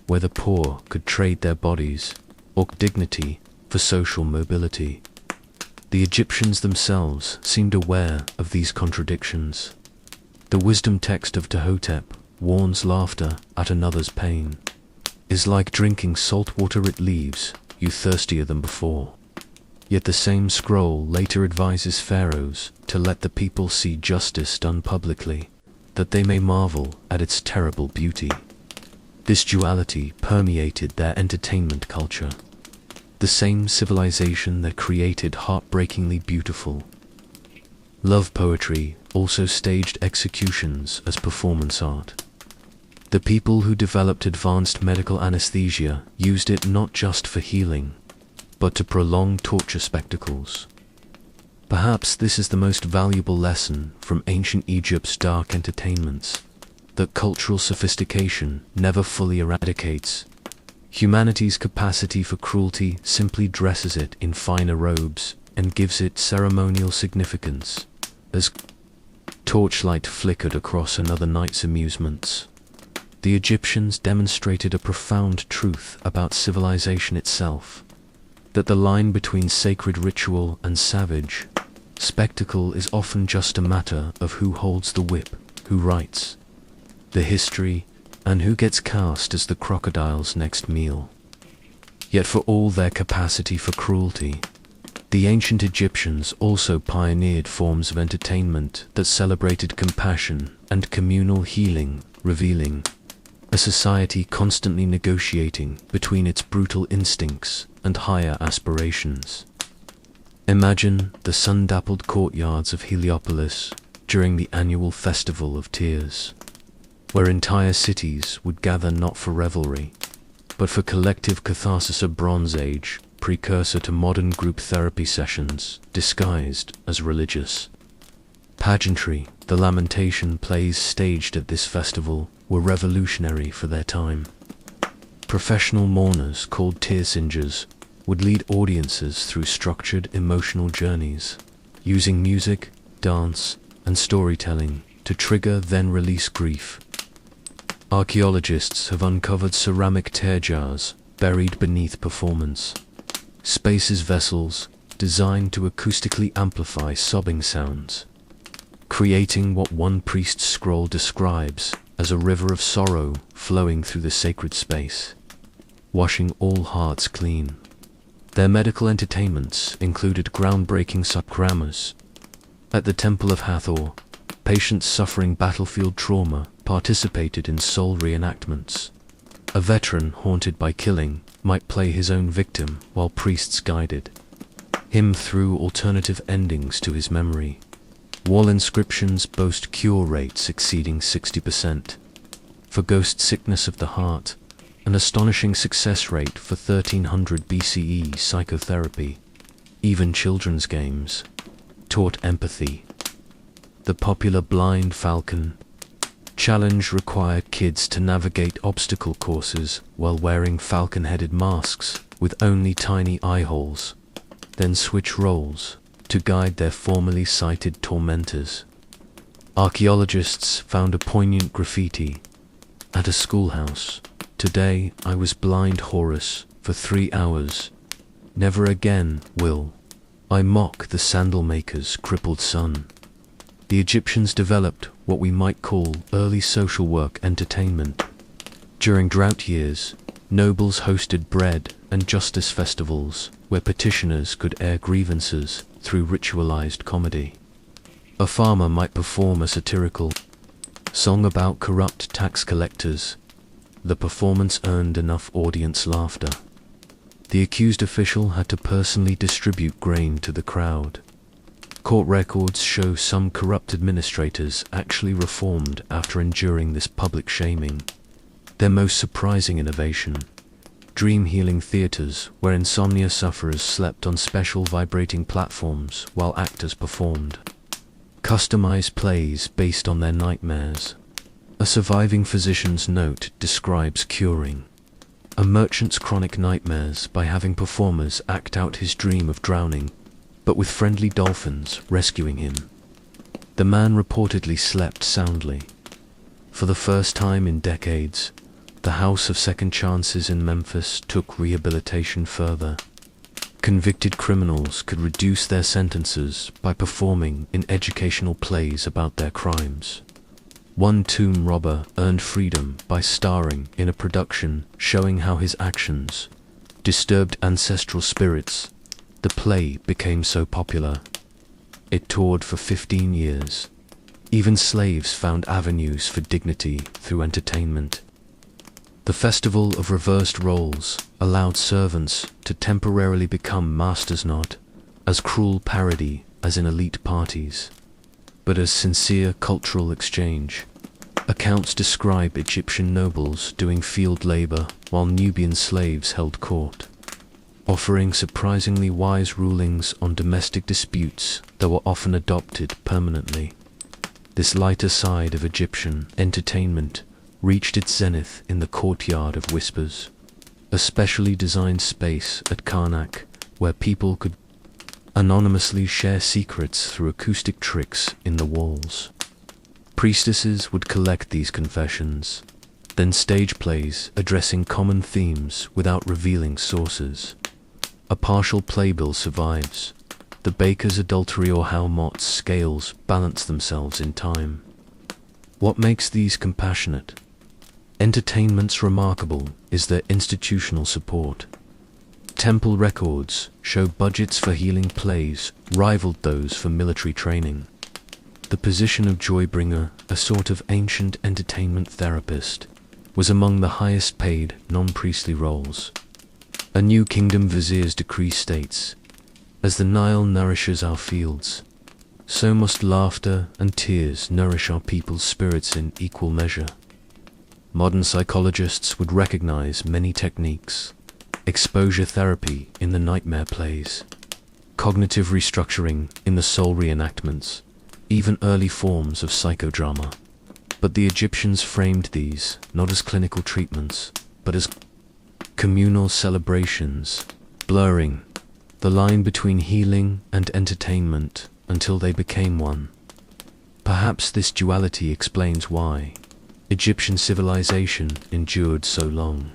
where the poor could trade their bodies or dignity for social mobility. The Egyptians themselves seemed aware of these contradictions. The wisdom text of Tehotep warns laughter at another's pain is like drinking salt water, it leaves you thirstier than before. Yet the same scroll later advises pharaohs to let the people see justice done publicly, that they may marvel at its terrible beauty. This duality permeated their entertainment culture. The same civilization that created heartbreakingly beautiful love poetry also staged executions as performance art. The people who developed advanced medical anesthesia used it not just for healing, but to prolong torture spectacles. Perhaps this is the most valuable lesson from ancient Egypt's dark entertainments, that cultural sophistication never fully eradicates humanity's capacity for cruelty, simply dresses it in finer robes and gives it ceremonial significance. As torchlight flickered across another night's amusements, the Egyptians demonstrated a profound truth about civilization itself, that the line between sacred ritual and savage spectacle is often just a matter of who holds the whip, who writes the history, and who gets cast as the crocodile's next meal. Yet for all their capacity for cruelty, the ancient Egyptians also pioneered forms of entertainment that celebrated compassion and communal healing, revealing a society constantly negotiating between its brutal instincts and higher aspirations. Imagine the sun-dappled courtyards of Heliopolis during the annual Festival of Tears, where entire cities would gather not for revelry, but for collective catharsis. A Bronze Age precursor to modern group therapy sessions disguised as religious pageantry. The lamentation plays staged at this festival were revolutionary for their time. Professional mourners called tear-singers would lead audiences through structured emotional journeys, using music, dance, and storytelling to trigger then release grief. Archaeologists have uncovered ceramic tear jars buried beneath performance spaces, vessels designed to acoustically amplify sobbing sounds, creating what one priest's scroll describes as a river of sorrow flowing through the sacred space, washing all hearts clean. Their medical entertainments included groundbreaking subgrammars. At the Temple of Hathor, patients suffering battlefield trauma participated in soul reenactments. A veteran haunted by killing might play his own victim while priests guided him through alternative endings to his memory. Wall inscriptions boast cure rates exceeding 60%. For ghost sickness of the heart, an astonishing success rate for 1300 BCE psychotherapy. Even children's games taught empathy. The popular blind falcon Challenge required kids to navigate obstacle courses while wearing falcon-headed masks with only tiny eye holes, then switch roles to guide their formerly sighted tormentors. Archaeologists found a poignant graffiti at a schoolhouse. Today I was blind Horus for 3 hours. Never again will I mock the sandal maker's crippled son. The Egyptians developed what we might call early social work entertainment. During drought years, nobles hosted bread and justice festivals where petitioners could air grievances through ritualized comedy. A farmer might perform a satirical song about corrupt tax collectors. The performance earned enough audience laughter. The accused official had to personally distribute grain to the crowd. Court records show some corrupt administrators actually reformed after enduring this public shaming. Their most surprising innovation: dream healing theaters where insomnia sufferers slept on special vibrating platforms while actors performed. Customized plays based on their nightmares. A surviving physician's note describes curing a merchant's chronic nightmares by having performers act out his dream of drowning, but with friendly dolphins rescuing him. The man reportedly slept soundly. For the first time in decades, the House of Second Chances in Memphis took rehabilitation further. Convicted criminals could reduce their sentences by performing in educational plays about their crimes. One tomb robber earned freedom by starring in a production showing how his actions disturbed ancestral spirits. The play became so popular, it toured for 15 years. Even slaves found avenues for dignity through entertainment. The Festival of Reversed Roles allowed servants to temporarily become masters, not as cruel parody as in elite parties, but as sincere cultural exchange. Accounts describe Egyptian nobles doing field labor while Nubian slaves held court, offering surprisingly wise rulings on domestic disputes that were often adopted permanently. This lighter side of Egyptian entertainment reached its zenith in the Courtyard of Whispers, a specially designed space at Karnak where people could anonymously share secrets through acoustic tricks in the walls. Priestesses would collect these confessions, then stage plays addressing common themes without revealing sources. A partial playbill survives, the baker's adultery or how Mot's scales balance themselves in time. What makes these compassionate entertainments remarkable is their institutional support. Temple records show budgets for healing plays rivaled those for military training. The position of joybringer, a sort of ancient entertainment therapist, was among the highest paid non-priestly roles. A New Kingdom vizier's decree states, "As the Nile nourishes our fields, so must laughter and tears nourish our people's spirits in equal measure." Modern psychologists would recognize many techniques: exposure therapy in the nightmare plays, cognitive restructuring in the soul reenactments, even early forms of psychodrama. But the Egyptians framed these not as clinical treatments, but as communal celebrations, blurring the line between healing and entertainment until they became one. Perhaps this duality explains why Egyptian civilization endured so long.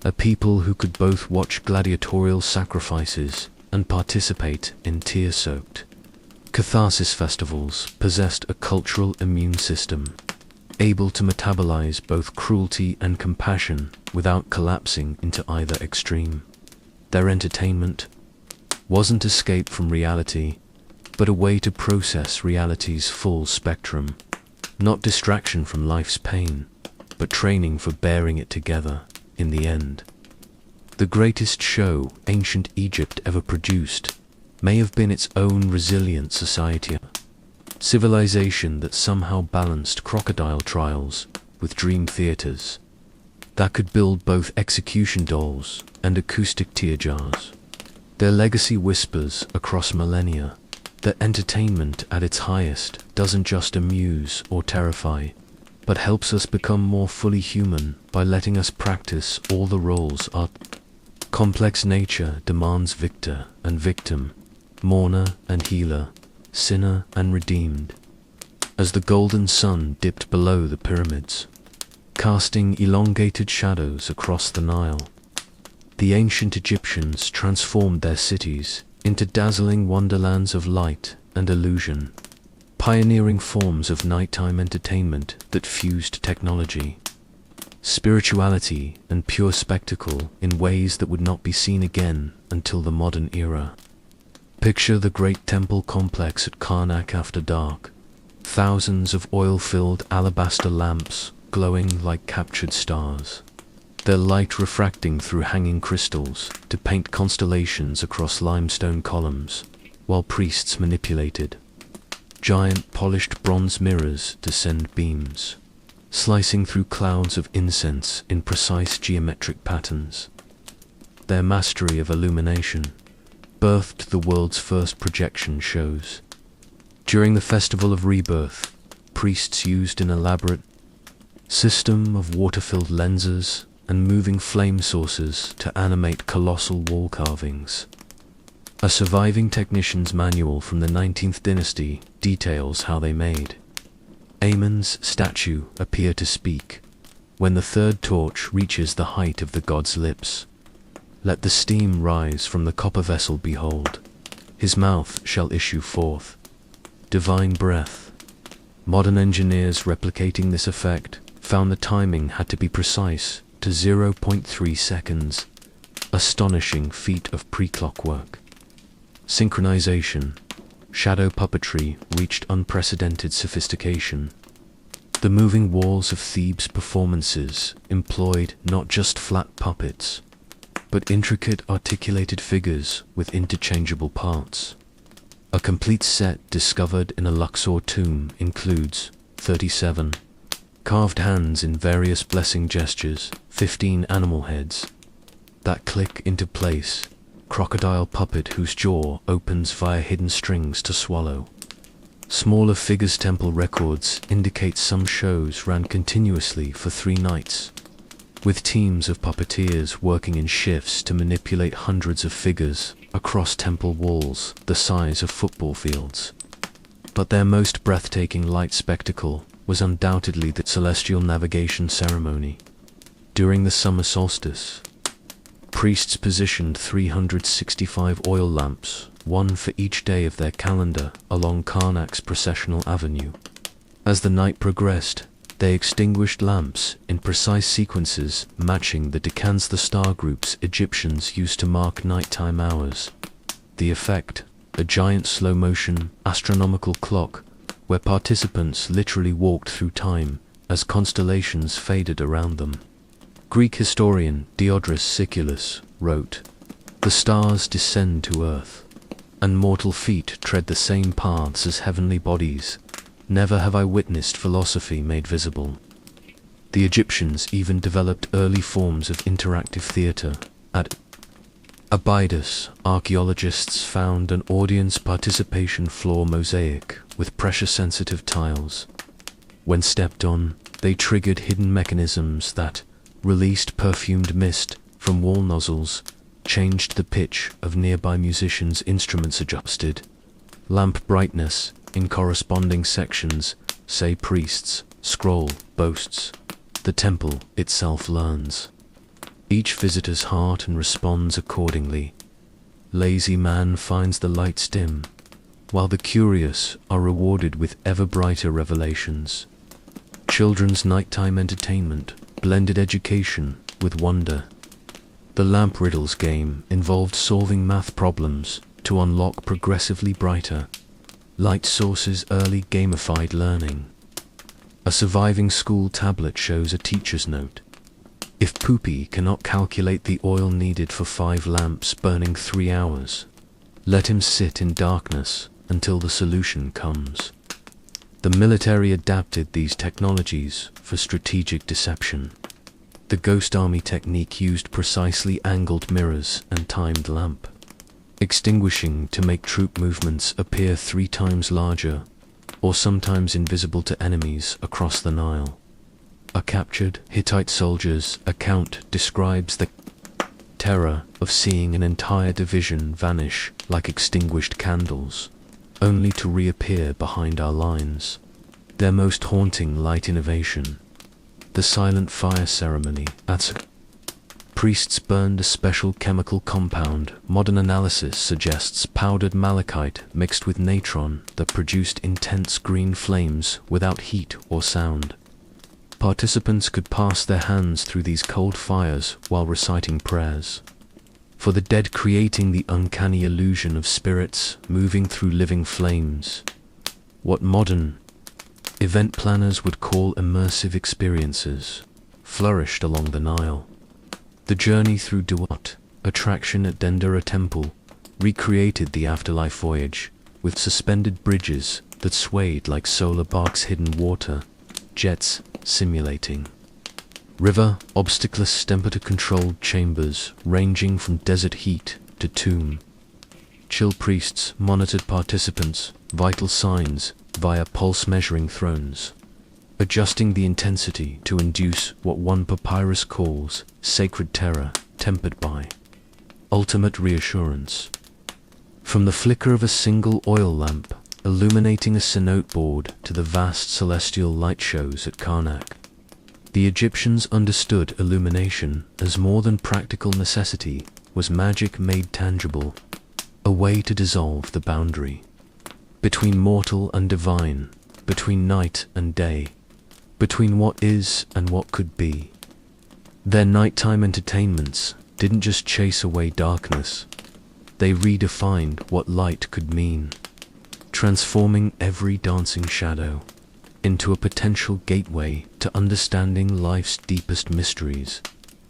A people who could both watch gladiatorial sacrifices and participate in tear-soaked catharsis festivals possessed a cultural immune system, able to metabolize both cruelty and compassion without collapsing into either extreme. Their entertainment wasn't escape from reality, but a way to process reality's full spectrum. Not distraction from life's pain, but training for bearing it together in the end. The greatest show ancient Egypt ever produced may have been its own resilient society, civilization that somehow balanced crocodile trials with dream theaters, that could build both execution dolls and acoustic tear jars. Their legacy whispers across millennia that entertainment at its highest doesn't just amuse or terrify, but helps us become more fully human by letting us practice all the roles our complex nature demands: victor and victim, mourner and healer, sinner and redeemed. As the golden sun dipped below the pyramids, casting elongated shadows across the Nile, the ancient Egyptians transformed their cities into dazzling wonderlands of light and illusion, pioneering forms of nighttime entertainment that fused technology, spirituality, and pure spectacle in ways that would not be seen again until the modern era. Picture the great temple complex at Karnak after dark, thousands of oil-filled alabaster lamps glowing like captured stars, their light refracting through hanging crystals to paint constellations across limestone columns, while priests manipulated giant polished bronze mirrors to send beams, slicing through clouds of incense in precise geometric patterns. Their mastery of illumination birthed the world's first projection shows. During the Festival of Rebirth, priests used an elaborate system of water-filled lenses and moving flame sources to animate colossal wall carvings. A surviving technician's manual from the 19th dynasty details how they made Amon's statue appear to speak. When the third torch reaches the height of the god's lips, let the steam rise from the copper vessel. Behold, his mouth shall issue forth divine breath. Modern engineers replicating this effect found the timing had to be precise to 0.3 seconds, astonishing feat of pre-clockwork. Synchronization, shadow puppetry reached unprecedented sophistication. The moving walls of Thebes' performances employed not just flat puppets, but intricate articulated figures with interchangeable parts. A complete set discovered in a Luxor tomb includes 37 carved hands in various blessing gestures, 15 animal heads that click into place, crocodile puppet whose jaw opens via hidden strings to swallow. Smaller figures. Temple records indicate some shows ran continuously for 3 nights, with teams of puppeteers working in shifts to manipulate hundreds of figures across temple walls the size of football fields. But their most breathtaking light spectacle was undoubtedly the celestial navigation ceremony. During the summer solstice, priests positioned 365 oil lamps, one for each day of their calendar, along Karnak's processional avenue. As the night progressed, they extinguished lamps in precise sequences matching the decans, the star groups Egyptians used to mark nighttime hours. The effect, a giant slow-motion astronomical clock where participants literally walked through time as constellations faded around them. Greek historian Diodorus Siculus wrote, "The stars descend to earth, and mortal feet tread the same paths as heavenly bodies. Never have I witnessed philosophy made visible." The Egyptians even developed early forms of interactive theater. At Abydos, archaeologists found an audience participation floor mosaic with pressure-sensitive tiles. When stepped on, they triggered hidden mechanisms that released perfumed mist from wall nozzles, changed the pitch of nearby musicians' instruments, adjusted lamp brightness in corresponding sections, say priests, scroll, boasts. The temple itself learns each visitor's heart and responds accordingly. Lazy man finds the lights dim, while the curious are rewarded with ever brighter revelations. Children's nighttime entertainment blended education with wonder. The lamp riddles game involved solving math problems to unlock progressively brighter light sources. Early gamified learning. A surviving school tablet shows a teacher's note. If Poopy cannot calculate the oil needed for 5 lamps burning 3 hours, let him sit in darkness until the solution comes. The military adapted these technologies for strategic deception. The Ghost Army technique used precisely angled mirrors and timed lamp extinguishing to make troop movements appear 3 times larger, or sometimes invisible to enemies across the Nile. A captured Hittite soldier's account describes the terror of seeing an entire division vanish like extinguished candles, only to reappear behind our lines. Their most haunting light innovation, the silent fire ceremony at priests burned a special chemical compound. Modern analysis suggests powdered malachite mixed with natron that produced intense green flames without heat or sound. Participants could pass their hands through these cold fires while reciting prayers for the dead, creating the uncanny illusion of spirits moving through living flames. What modern event planners would call immersive experiences flourished along the Nile. The journey through Duat, attraction at Dendera Temple, recreated the afterlife voyage, with suspended bridges that swayed like solar barks, hidden water jets simulating river obstacles, temperature-controlled chambers ranging from desert heat to tomb. Chill priests monitored participants' vital signs via pulse-measuring thrones, adjusting the intensity to induce what one papyrus calls sacred terror, tempered by ultimate reassurance. From the flicker of a single oil lamp illuminating a Senet board to the vast celestial light shows at Karnak, the Egyptians understood illumination as more than practical necessity, was magic made tangible, a way to dissolve the boundary between mortal and divine, between night and day, between what is and what could be. Their nighttime entertainments didn't just chase away darkness, they redefined what light could mean, transforming every dancing shadow into a potential gateway to understanding life's deepest mysteries.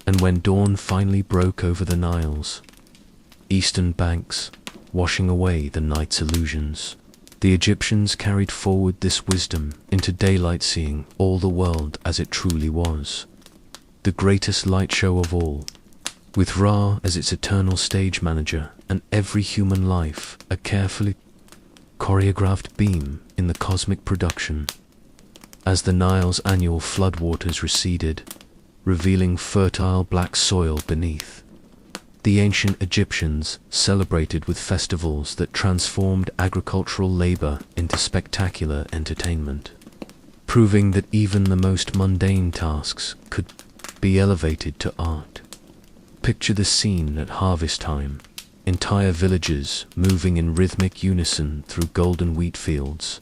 And when dawn finally broke over the Nile's eastern banks, washing away the night's illusions, the Egyptians carried forward this wisdom into daylight, seeing all the world as it truly was. The greatest light show of all, with Ra as its eternal stage manager and every human life a carefully choreographed beam in the cosmic production. As the Nile's annual floodwaters receded, revealing fertile black soil beneath, the ancient Egyptians celebrated with festivals that transformed agricultural labor into spectacular entertainment, proving that even the most mundane tasks could be elevated to art. Picture the scene at harvest time, entire villages moving in rhythmic unison through golden wheat fields,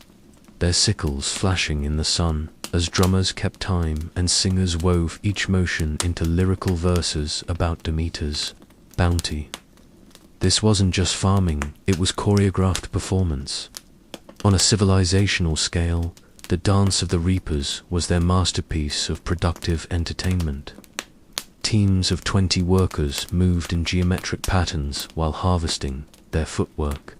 their sickles flashing in the sun as drummers kept time and singers wove each motion into lyrical verses about Demeter's bounty. This wasn't just farming, it was choreographed performance. On a civilizational scale, the Dance of the Reapers was their masterpiece of productive entertainment. Teams of 20 workers moved in geometric patterns while harvesting, their footwork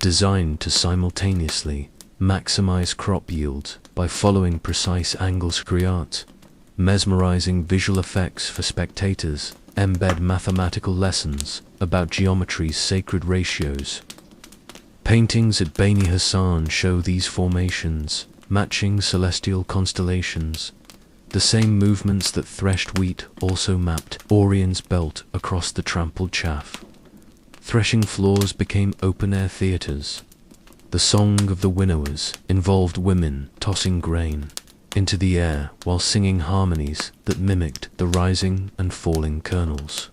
designed to simultaneously maximize crop yield by following precise angles. Create mesmerizing visual effects for spectators, embed mathematical lessons about geometry's sacred ratios. Paintings at Beni Hassan show these formations, matching celestial constellations. The same movements that threshed wheat also mapped Orion's belt across the trampled chaff. Threshing floors became open-air theaters. The song of the winnowers involved women tossing grain into the air while singing harmonies that mimicked the rising and falling kernels.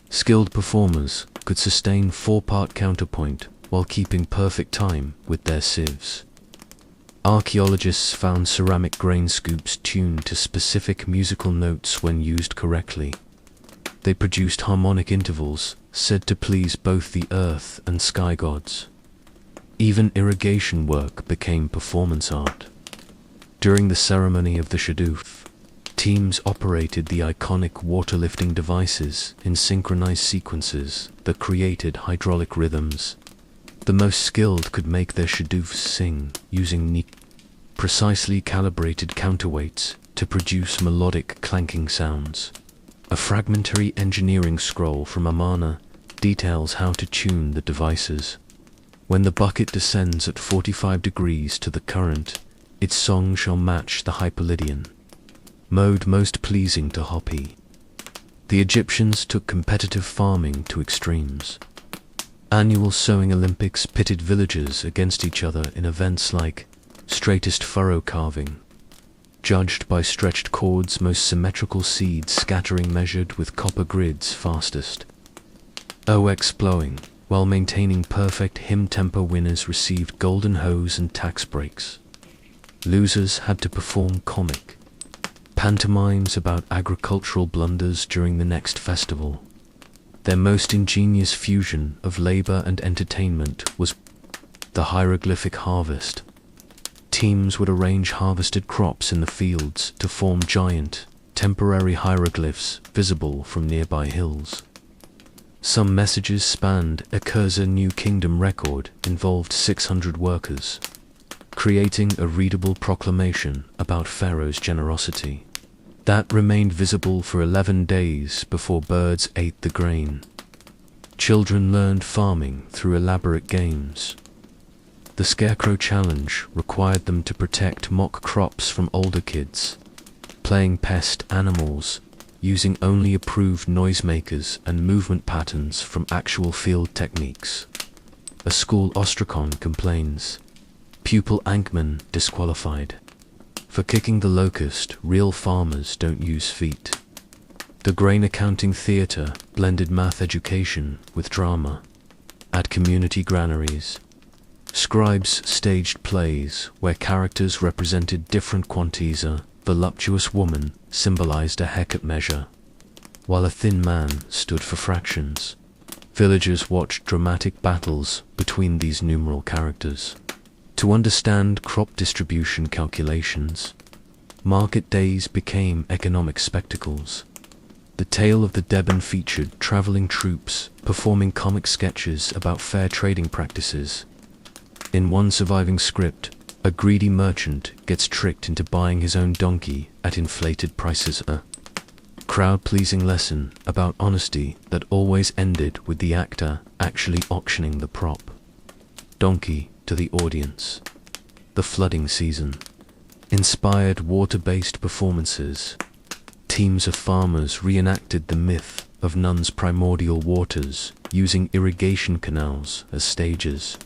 Skilled performers could sustain 4-part counterpoint while keeping perfect time with their sieves. Archaeologists found ceramic grain scoops tuned to specific musical notes when used correctly. They produced harmonic intervals said to please both the earth and sky gods. Even irrigation work became performance art. During the ceremony of the Shadoof, teams operated the iconic water-lifting devices in synchronized sequences that created hydraulic rhythms. The most skilled could make their Shadoofs sing using precisely calibrated counterweights to produce melodic clanking sounds. A fragmentary engineering scroll from Amarna details how to tune the devices. When the bucket descends at 45 degrees to the current, its song shall match the Hyperlydian. mode most pleasing to Hopi. The Egyptians took competitive farming to extremes. Annual sowing Olympics pitted villagers against each other in events like straightest furrow carving, judged by stretched cords, most symmetrical seeds scattering measured with copper grids fastest. OX blowing, while maintaining perfect hymn tempo, winners received golden hose and tax breaks. Losers had to perform comic pantomimes about agricultural blunders during the next festival. Their most ingenious fusion of labor and entertainment was the hieroglyphic harvest. Teams would arrange harvested crops in the fields to form giant, temporary hieroglyphs visible from nearby hills. Some messages spanned a Cursor New Kingdom record involved 600 workers, creating a readable proclamation about Pharaoh's generosity. That remained visible for 11 days before birds ate the grain. Children learned farming through elaborate games. The Scarecrow Challenge required them to protect mock crops from older kids, playing pest animals, using only approved noisemakers and movement patterns from actual field techniques. A school ostracon complains. Pupil Ankman disqualified. For kicking the locust, real farmers don't use feet. The Grain Accounting Theatre blended math education with drama. At community granaries, scribes staged plays where characters represented different quantities. A voluptuous woman symbolized a Hecate measure, while a thin man stood for fractions. Villagers watched dramatic battles between these numeral characters. To understand crop distribution calculations, market days became economic spectacles. The Tale of the Deben featured traveling troops performing comic sketches about fair trading practices. In one surviving script, a greedy merchant gets tricked into buying his own donkey at inflated prices. A crowd-pleasing lesson about honesty that always ended with the actor actually auctioning the prop donkey to the audience. The flooding season inspired water-based performances. Teams of farmers reenacted the myth of Nun's primordial waters, using irrigation canals as stages.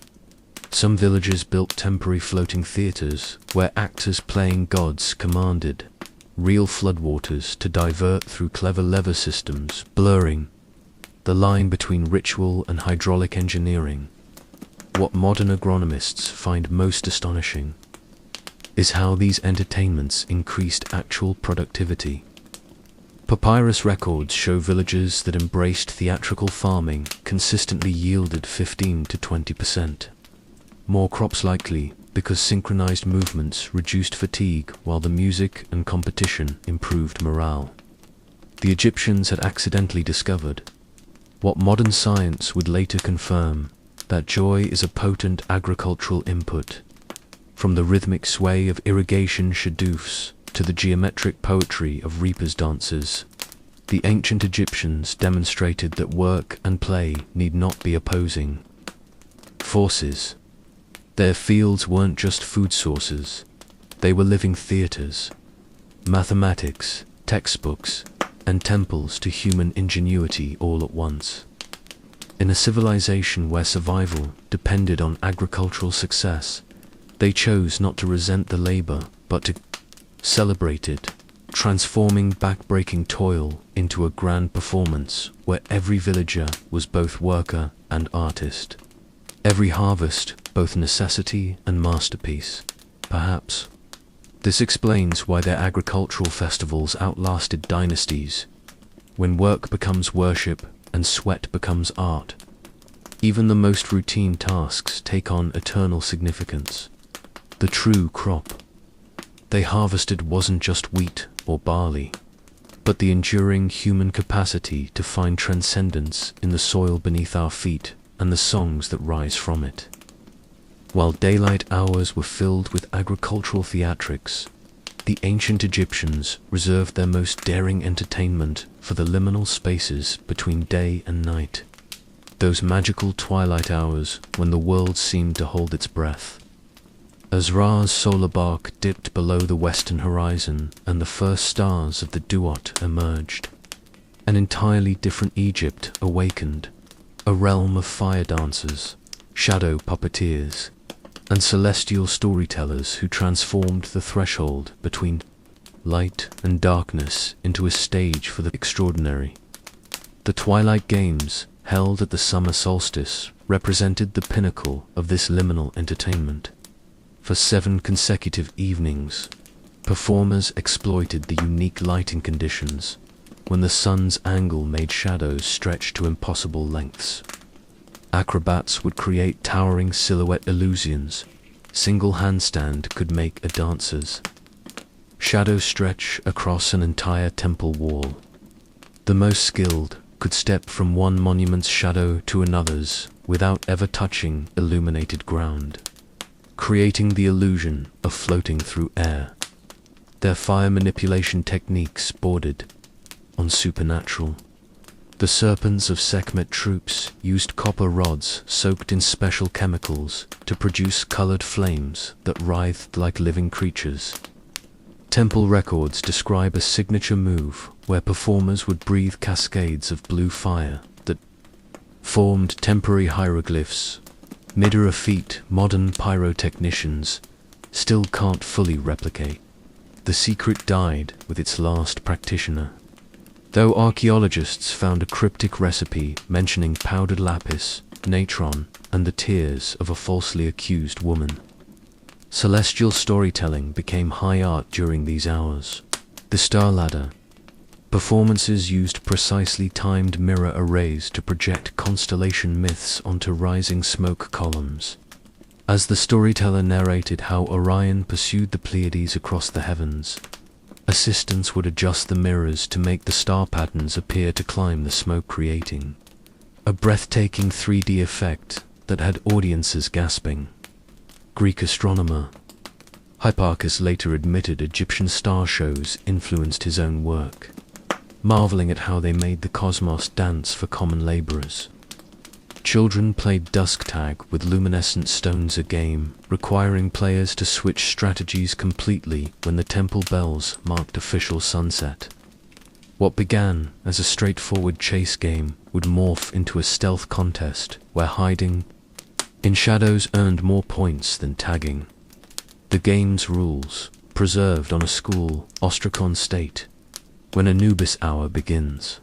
Some villagers built temporary floating theaters where actors playing gods commanded real floodwaters to divert through clever lever systems, blurring the line between ritual and hydraulic engineering. What modern agronomists find most astonishing is how these entertainments increased actual productivity. Papyrus records show villages that embraced theatrical farming consistently yielded 15 to 20% more crops, likely because synchronized movements reduced fatigue while the music and competition improved morale. The Egyptians had accidentally discovered what modern science would later confirm, that joy is a potent agricultural input. From the rhythmic sway of irrigation shadoofs to the geometric poetry of reapers' dances, the ancient Egyptians demonstrated that work and play need not be opposing forces. Their fields weren't just food sources, they were living theaters, mathematics, textbooks, and temples to human ingenuity all at once. In a civilization where survival depended on agricultural success, they chose not to resent the labor, but to celebrate it, transforming back-breaking toil into a grand performance where every villager was both worker and artist. Every harvest, both necessity and masterpiece. Perhaps this explains why their agricultural festivals outlasted dynasties. When work becomes worship and sweat becomes art, even the most routine tasks take on eternal significance. The true crop they harvested wasn't just wheat or barley, but the enduring human capacity to find transcendence in the soil beneath our feet and the songs that rise from it. While daylight hours were filled with agricultural theatrics, the ancient Egyptians reserved their most daring entertainment for the liminal spaces between day and night, those magical twilight hours when the world seemed to hold its breath. As Ra's solar bark dipped below the western horizon and the first stars of the Duat emerged, an entirely different Egypt awakened, a realm of fire dancers, shadow puppeteers, and celestial storytellers who transformed the threshold between light and darkness into a stage for the extraordinary. The Twilight Games, held at the summer solstice, represented the pinnacle of this liminal entertainment. For 7 consecutive evenings, performers exploited the unique lighting conditions when the sun's angle made shadows stretch to impossible lengths. Acrobats would create towering silhouette illusions. Single handstand could make a dancer's shadow stretch across an entire temple wall. The most skilled could step from one monument's shadow to another's without ever touching illuminated ground, creating the illusion of floating through air. Their fire manipulation techniques bordered on supernatural. The serpents of Sekhmet troops used copper rods soaked in special chemicals to produce colored flames that writhed like living creatures. Temple records describe a signature move where performers would breathe cascades of blue fire that formed temporary hieroglyphs. A feat modern pyrotechnicians still can't fully replicate. The secret died with its last practitioner, though archaeologists found a cryptic recipe mentioning powdered lapis, natron, and the tears of a falsely accused woman. Celestial storytelling became high art during these hours. The Star Ladder. Performances used precisely timed mirror arrays to project constellation myths onto rising smoke columns. As the storyteller narrated how Orion pursued the Pleiades across the heavens, assistants would adjust the mirrors to make the star patterns appear to climb the smoke, creating a breathtaking 3D effect that had audiences gasping. Greek astronomer Hipparchus later admitted Egyptian star shows influenced his own work, marveling at how they made the cosmos dance for common laborers. Children played dusk tag with luminescent stones, a game requiring players to switch strategies completely when the temple bells marked official sunset. What began as a straightforward chase game would morph into a stealth contest where hiding in shadows earned more points than tagging. The game's rules, preserved on a school ostrakon, state: when Anubis hour begins,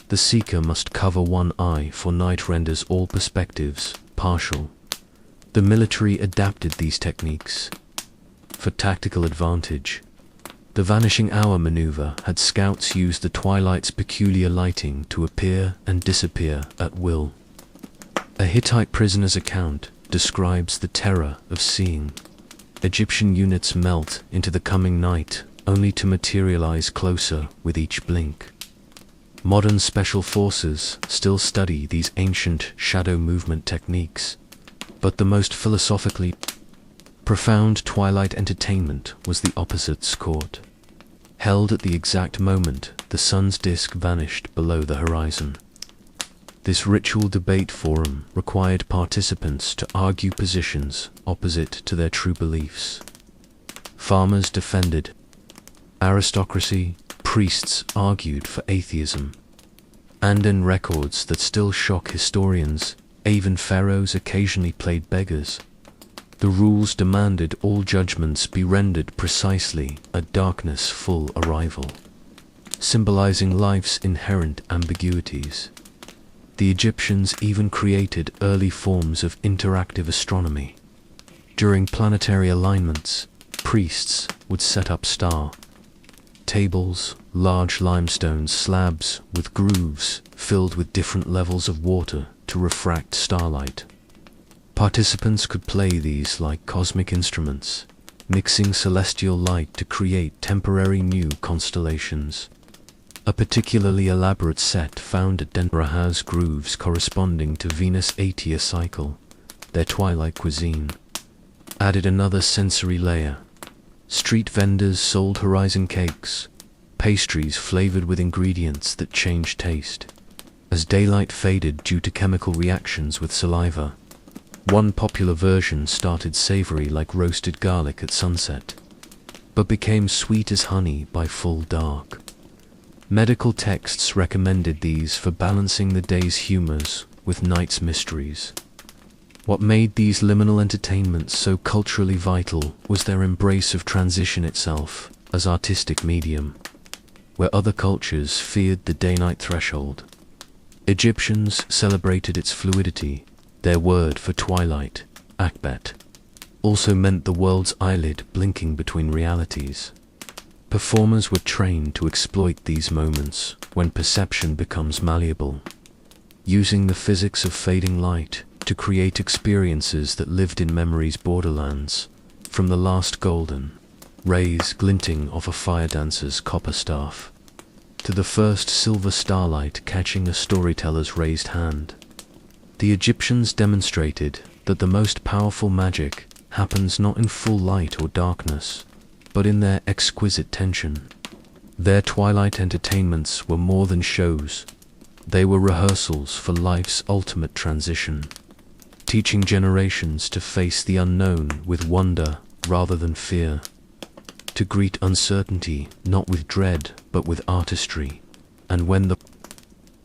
the seeker must cover one eye, for night renders all perspectives partial. The military adapted these techniques for tactical advantage. The vanishing hour maneuver had scouts use the twilight's peculiar lighting to appear and disappear at will. A Hittite prisoner's account describes the terror of seeing Egyptian units melt into the coming night, only to materialize closer with each blink. Modern special forces still study these ancient shadow movement techniques, but the most philosophically profound twilight entertainment was the opposite's court, held at the exact moment the sun's disk vanished below the horizon. This ritual debate forum required participants to argue positions opposite to their true beliefs. Farmers defended aristocracy, priests argued for atheism, and in records that still shock historians, even pharaohs occasionally played beggars. The rules demanded all judgments be rendered precisely at darkness full arrival, symbolizing life's inherent ambiguities. The Egyptians even created early forms of interactive astronomy. During planetary alignments, priests would set up star tables, large limestone slabs with grooves filled with different levels of water to refract starlight. Participants could play these like cosmic instruments, mixing celestial light to create temporary new constellations. A particularly elaborate set found at Denver has grooves corresponding to Venus' 8-year cycle. Their twilight cuisine added another sensory layer. Street vendors sold horizon cakes, pastries flavored with ingredients that changed taste. As daylight faded due to chemical reactions with saliva, One popular version started savory like roasted garlic at sunset, but became sweet as honey by full dark. Medical texts recommended these for balancing the day's humors with night's mysteries. What made these liminal entertainments so culturally vital was their embrace of transition itself as artistic medium, where other cultures feared the day-night threshold. Egyptians celebrated its fluidity. Their word for twilight, akbet, also meant the world's eyelid blinking between realities. Performers were trained to exploit these moments when perception becomes malleable, using the physics of fading light to create experiences that lived in memory's borderlands, from the last golden rays glinting off a fire dancer's copper staff, to the first silver starlight catching a storyteller's raised hand. The Egyptians demonstrated that the most powerful magic happens not in full light or darkness, but in their exquisite tension. Their twilight entertainments were more than shows. They were rehearsals for life's ultimate transition, teaching generations to face the unknown with wonder rather than fear, to greet uncertainty not with dread but with artistry. And when the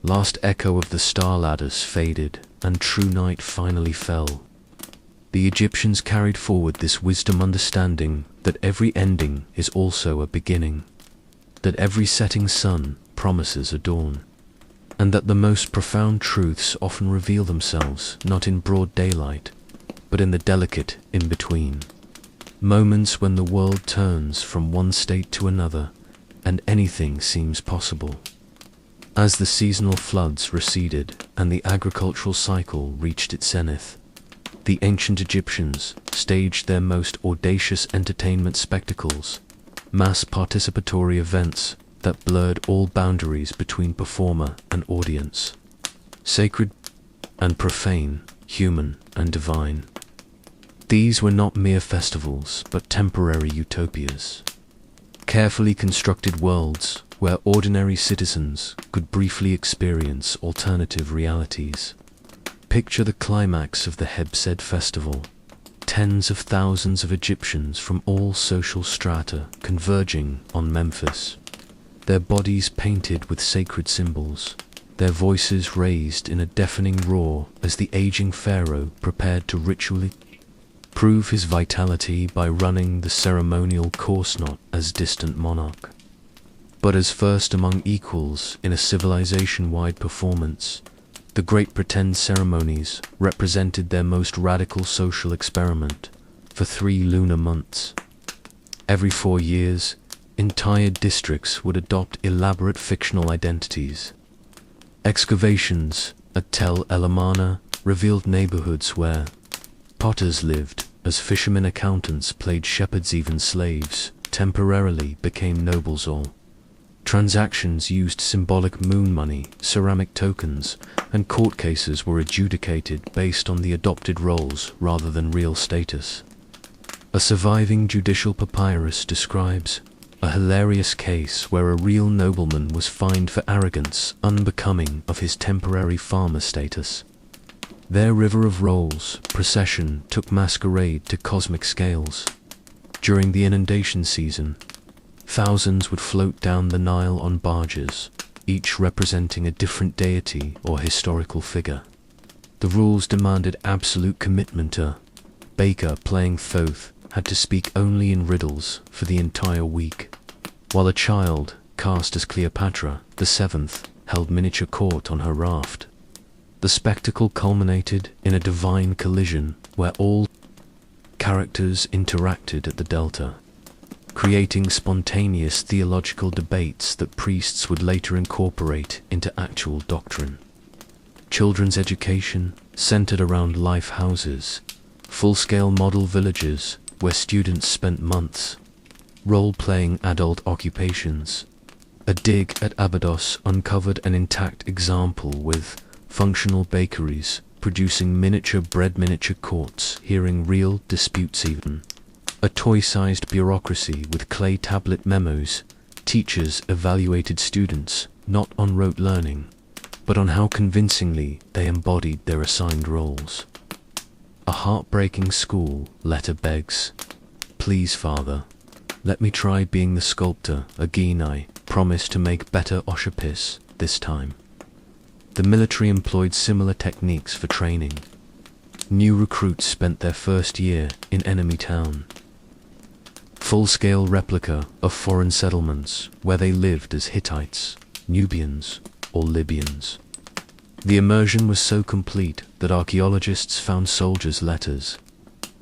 last echo of the star ladders faded and true night finally fell, the Egyptians carried forward this wisdom, understanding that every ending is also a beginning, that every setting sun promises a dawn, and that the most profound truths often reveal themselves not in broad daylight, but in the delicate in-between, moments when the world turns from one state to another and anything seems possible. As the seasonal floods receded and the agricultural cycle reached its zenith, the ancient Egyptians staged their most audacious entertainment spectacles, mass participatory events that blurred all boundaries between performer and audience, sacred and profane, human and divine. These were not mere festivals, but temporary utopias, carefully constructed worlds where ordinary citizens could briefly experience alternative realities. Picture the climax of the Hebsed festival. Tens of thousands of Egyptians from all social strata converging on Memphis, their bodies painted with sacred symbols, their voices raised in a deafening roar as the aging pharaoh prepared to ritually prove his vitality by running the ceremonial course not as distant monarch, but as first among equals in a civilization-wide performance. The great pretend ceremonies represented their most radical social experiment for 3 lunar months. Every 4 years, entire districts would adopt elaborate fictional identities. Excavations at Tel El Amarna revealed neighborhoods where potters lived, as fishermen, accountants played shepherds, even slaves temporarily became nobles. All transactions used symbolic moon money, ceramic tokens, and court cases were adjudicated based on the adopted roles rather than real status. A surviving judicial papyrus describes a hilarious case where a real nobleman was fined for arrogance unbecoming of his temporary farmer status. Their river of rolls procession took masquerade to cosmic scales. During the inundation season, thousands would float down the Nile on barges, each representing a different deity or historical figure. The rules demanded absolute commitment. A baker playing Thoth had to speak only in riddles for the entire week, while a child, cast as Cleopatra the Seventh, held miniature court on her raft. The spectacle culminated in a divine collision where all characters interacted at the Delta, creating spontaneous theological debates that priests would later incorporate into actual doctrine. Children's education centered around life houses, full-scale model villages where students spent months role-playing adult occupations. A dig at Abydos uncovered an intact example with functional bakeries producing miniature bread, miniature courts hearing real disputes, even a toy-sized bureaucracy with clay tablet memos. Teachers evaluated students not on rote learning, but on how convincingly they embodied their assigned roles. A heartbreaking school letter begs, "Please, Father, let me try being the sculptor again. I promise to make better oshapis this time." The military employed similar techniques for training. New recruits spent their first year in enemy town. Full-scale replica of foreign settlements where they lived as Hittites, Nubians, or Libyans. The immersion was so complete that archaeologists found soldiers' letters,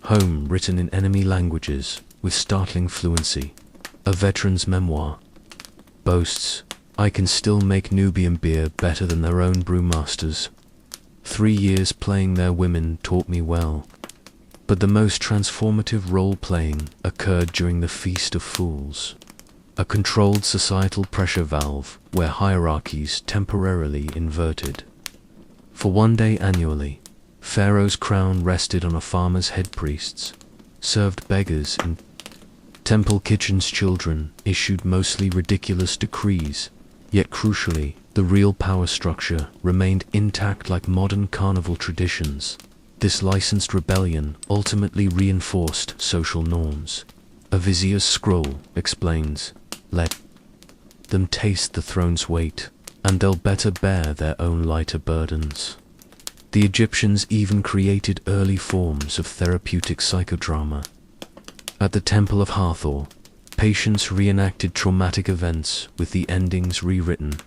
home written in enemy languages with startling fluency. A veteran's memoir boasts, "I can still make Nubian beer better than their own brewmasters. 3 years playing their women taught me well." But the most transformative role-playing occurred during the Feast of Fools, a controlled societal pressure valve where hierarchies temporarily inverted. For one day annually, Pharaoh's crown rested on a farmer's head. Priests served beggars in temple kitchens. Children issued mostly ridiculous decrees, yet crucially, the real power structure remained intact like modern carnival traditions. This licensed rebellion ultimately reinforced social norms. A vizier's scroll explains, "Let them taste the throne's weight, and they'll better bear their own lighter burdens." The Egyptians even created early forms of therapeutic psychodrama. At the Temple of Hathor, patients reenacted traumatic events with the endings rewritten.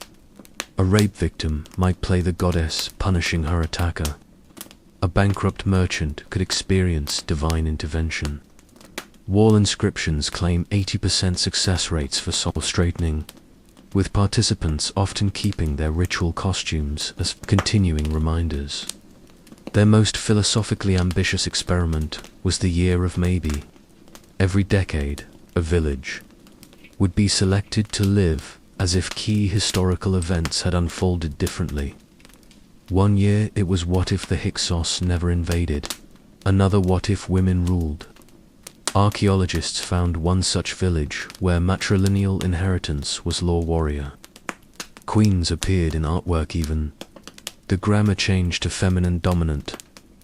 A rape victim might play the goddess punishing her attacker. A bankrupt merchant could experience divine intervention. Wall inscriptions claim 80% success rates for soul straightening, with participants often keeping their ritual costumes as continuing reminders. Their most philosophically ambitious experiment was the year of maybe. Every decade, a village would be selected to live as if key historical events had unfolded differently. One year it was what if the Hyksos never invaded, another what if women ruled. Archaeologists found one such village where matrilineal inheritance was law warrior. Queens appeared in artwork even. The grammar changed to feminine dominant.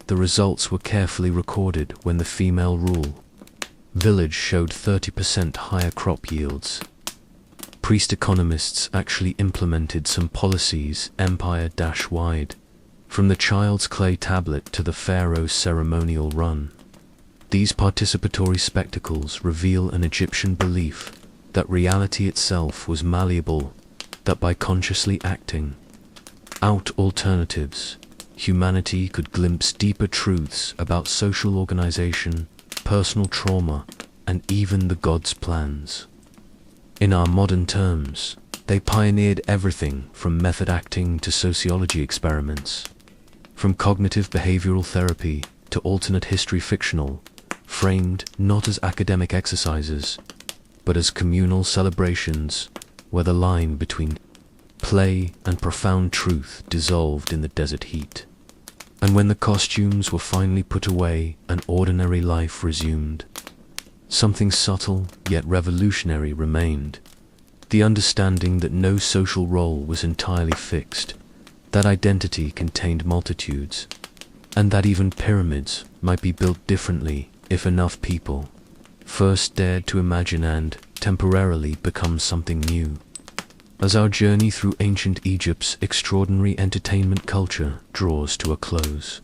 The results were carefully recorded when the female rule village showed 30% higher crop yields. Priest economists actually implemented some policies empire-wide, from the child's clay tablet to the pharaoh's ceremonial run. These participatory spectacles reveal an Egyptian belief that reality itself was malleable, that by consciously acting out alternatives, humanity could glimpse deeper truths about social organization, personal trauma, and even the gods' plans. In our modern terms, they pioneered everything from method acting to sociology experiments, from cognitive behavioral therapy to alternate history fictional, framed not as academic exercises, but as communal celebrations where the line between play and profound truth dissolved in the desert heat. And when the costumes were finally put away and ordinary life resumed, something subtle yet revolutionary remained. The understanding that no social role was entirely fixed, that identity contained multitudes, and that even pyramids might be built differently if enough people first dared to imagine and, temporarily, become something new. As our journey through ancient Egypt's extraordinary entertainment culture draws to a close,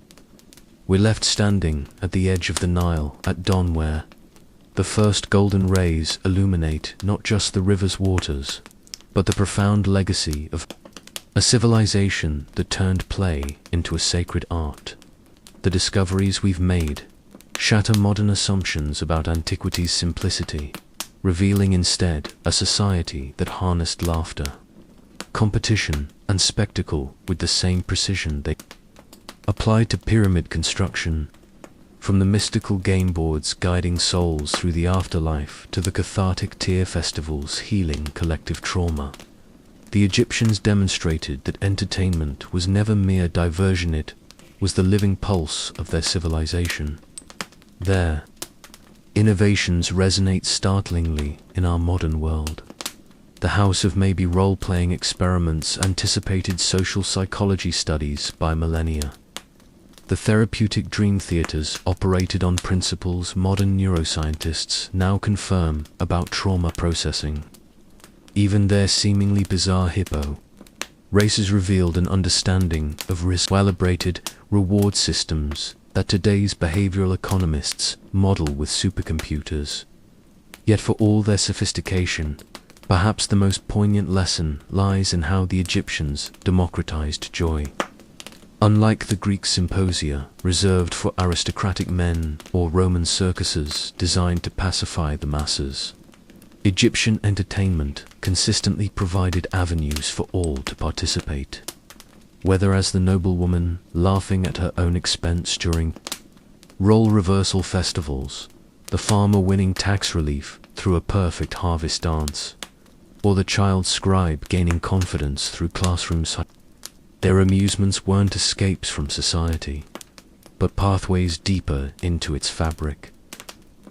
we're left standing at the edge of the Nile at dawn where the first golden rays illuminate not just the river's waters, but the profound legacy of a civilization that turned play into a sacred art. The discoveries we've made shatter modern assumptions about antiquity's simplicity, revealing instead a society that harnessed laughter, competition, and spectacle with the same precision they applied to pyramid construction. From the mystical game boards guiding souls through the afterlife to the cathartic tear festivals healing collective trauma, the Egyptians demonstrated that entertainment was never mere diversion, it was the living pulse of their civilization. Their innovations resonate startlingly in our modern world. The House of Maybe role-playing experiments anticipated social psychology studies by millennia. The therapeutic dream theaters operated on principles modern neuroscientists now confirm about trauma processing. Even their seemingly bizarre hippo races revealed an understanding of risk-calibrated reward systems that today's behavioral economists model with supercomputers. Yet for all their sophistication, perhaps the most poignant lesson lies in how the Egyptians democratized joy. Unlike the Greek symposia reserved for aristocratic men or Roman circuses designed to pacify the masses, Egyptian entertainment consistently provided avenues for all to participate. Whether as the noblewoman laughing at her own expense during role reversal festivals, the farmer winning tax relief through a perfect harvest dance, or the child scribe gaining confidence through classrooms. Their amusements weren't escapes from society, but pathways deeper into its fabric.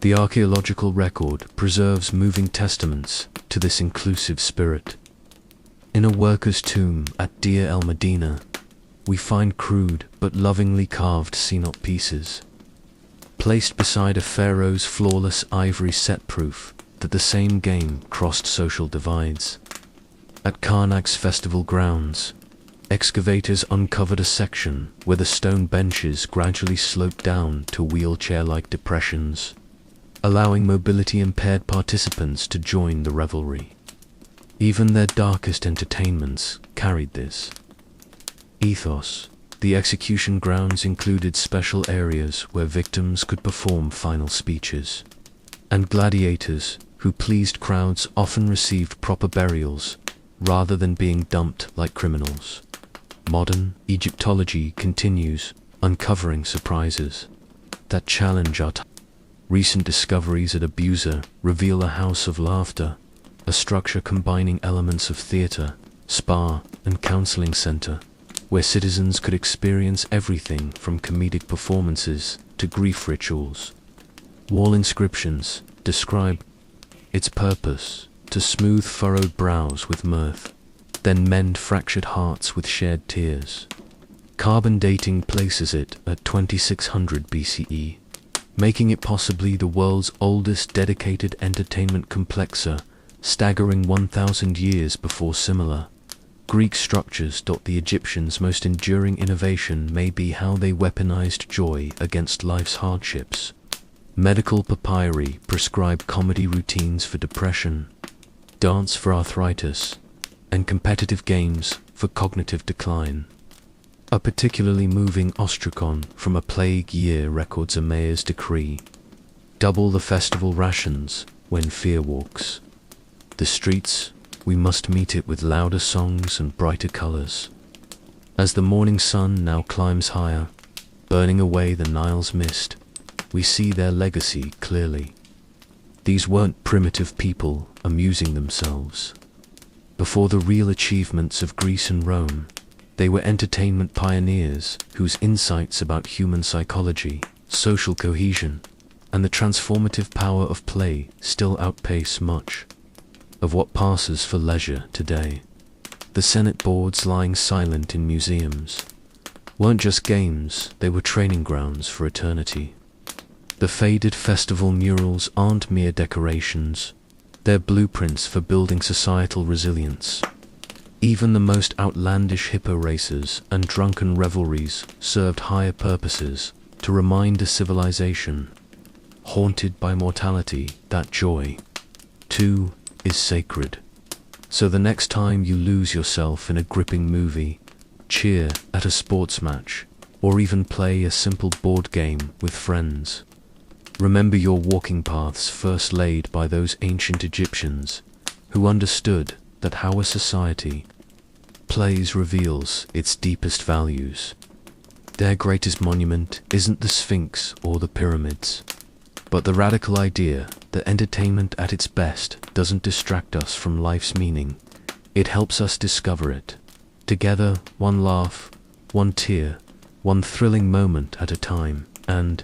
The archaeological record preserves moving testaments to this inclusive spirit. In a worker's tomb at Deir el-Medina, we find crude but lovingly carved Senet pieces, placed beside a pharaoh's flawless ivory set, proof that the same game crossed social divides. At Karnak's festival grounds, excavators uncovered a section where the stone benches gradually sloped down to wheelchair-like depressions, allowing mobility-impaired participants to join the revelry. Even their darkest entertainments carried this ethos. The execution grounds included special areas where victims could perform final speeches, and gladiators who pleased crowds often received proper burials rather than being dumped like criminals. Modern Egyptology continues uncovering surprises that challenge our time. Recent discoveries at Abusa reveal a house of laughter, a structure combining elements of theater, spa, and counseling center, where citizens could experience everything from comedic performances to grief rituals. Wall inscriptions describe its purpose: to smooth furrowed brows with mirth, then mend fractured hearts with shared tears. Carbon dating places it at 2600 BCE, making it possibly the world's oldest dedicated entertainment complexer, staggering 1,000 years before similar Greek structures. The Egyptians' most enduring innovation may be how they weaponized joy against life's hardships. Medical papyri prescribe comedy routines for depression, dance for arthritis, and competitive games for cognitive decline. A particularly moving ostracon from a plague year records a mayor's decree: double the festival rations when fear walks the streets. We must meet it with louder songs and brighter colors. As the morning sun now climbs higher, burning away the Nile's mist, we see their legacy clearly. These weren't primitive people amusing themselves. Before the real achievements of Greece and Rome, they were entertainment pioneers whose insights about human psychology, social cohesion, and the transformative power of play still outpace much of what passes for leisure today. The Senet boards lying silent in museums weren't just games, they were training grounds for eternity. The faded festival murals aren't mere decorations, they're blueprints for building societal resilience. Even the most outlandish hippo races and drunken revelries served higher purposes: to remind a civilization haunted by mortality that joy, too, is sacred. So the next time you lose yourself in a gripping movie, cheer at a sports match, or even play a simple board game with friends, remember your walking paths first laid by those ancient Egyptians who understood that how a society plays reveals its deepest values. Their greatest monument isn't the Sphinx or the pyramids, but the radical idea that entertainment at its best doesn't distract us from life's meaning. It helps us discover it. Together, one laugh, one tear, one thrilling moment at a time. And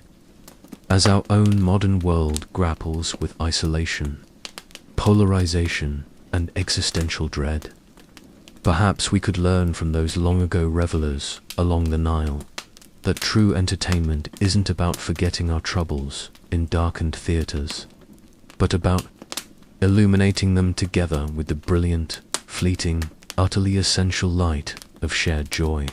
as our own modern world grapples with isolation, polarization, and existential dread, perhaps we could learn from those long-ago revelers along the Nile. that true entertainment isn't about forgetting our troubles in darkened theaters, but about illuminating them together with the brilliant, fleeting, utterly essential light of shared joy.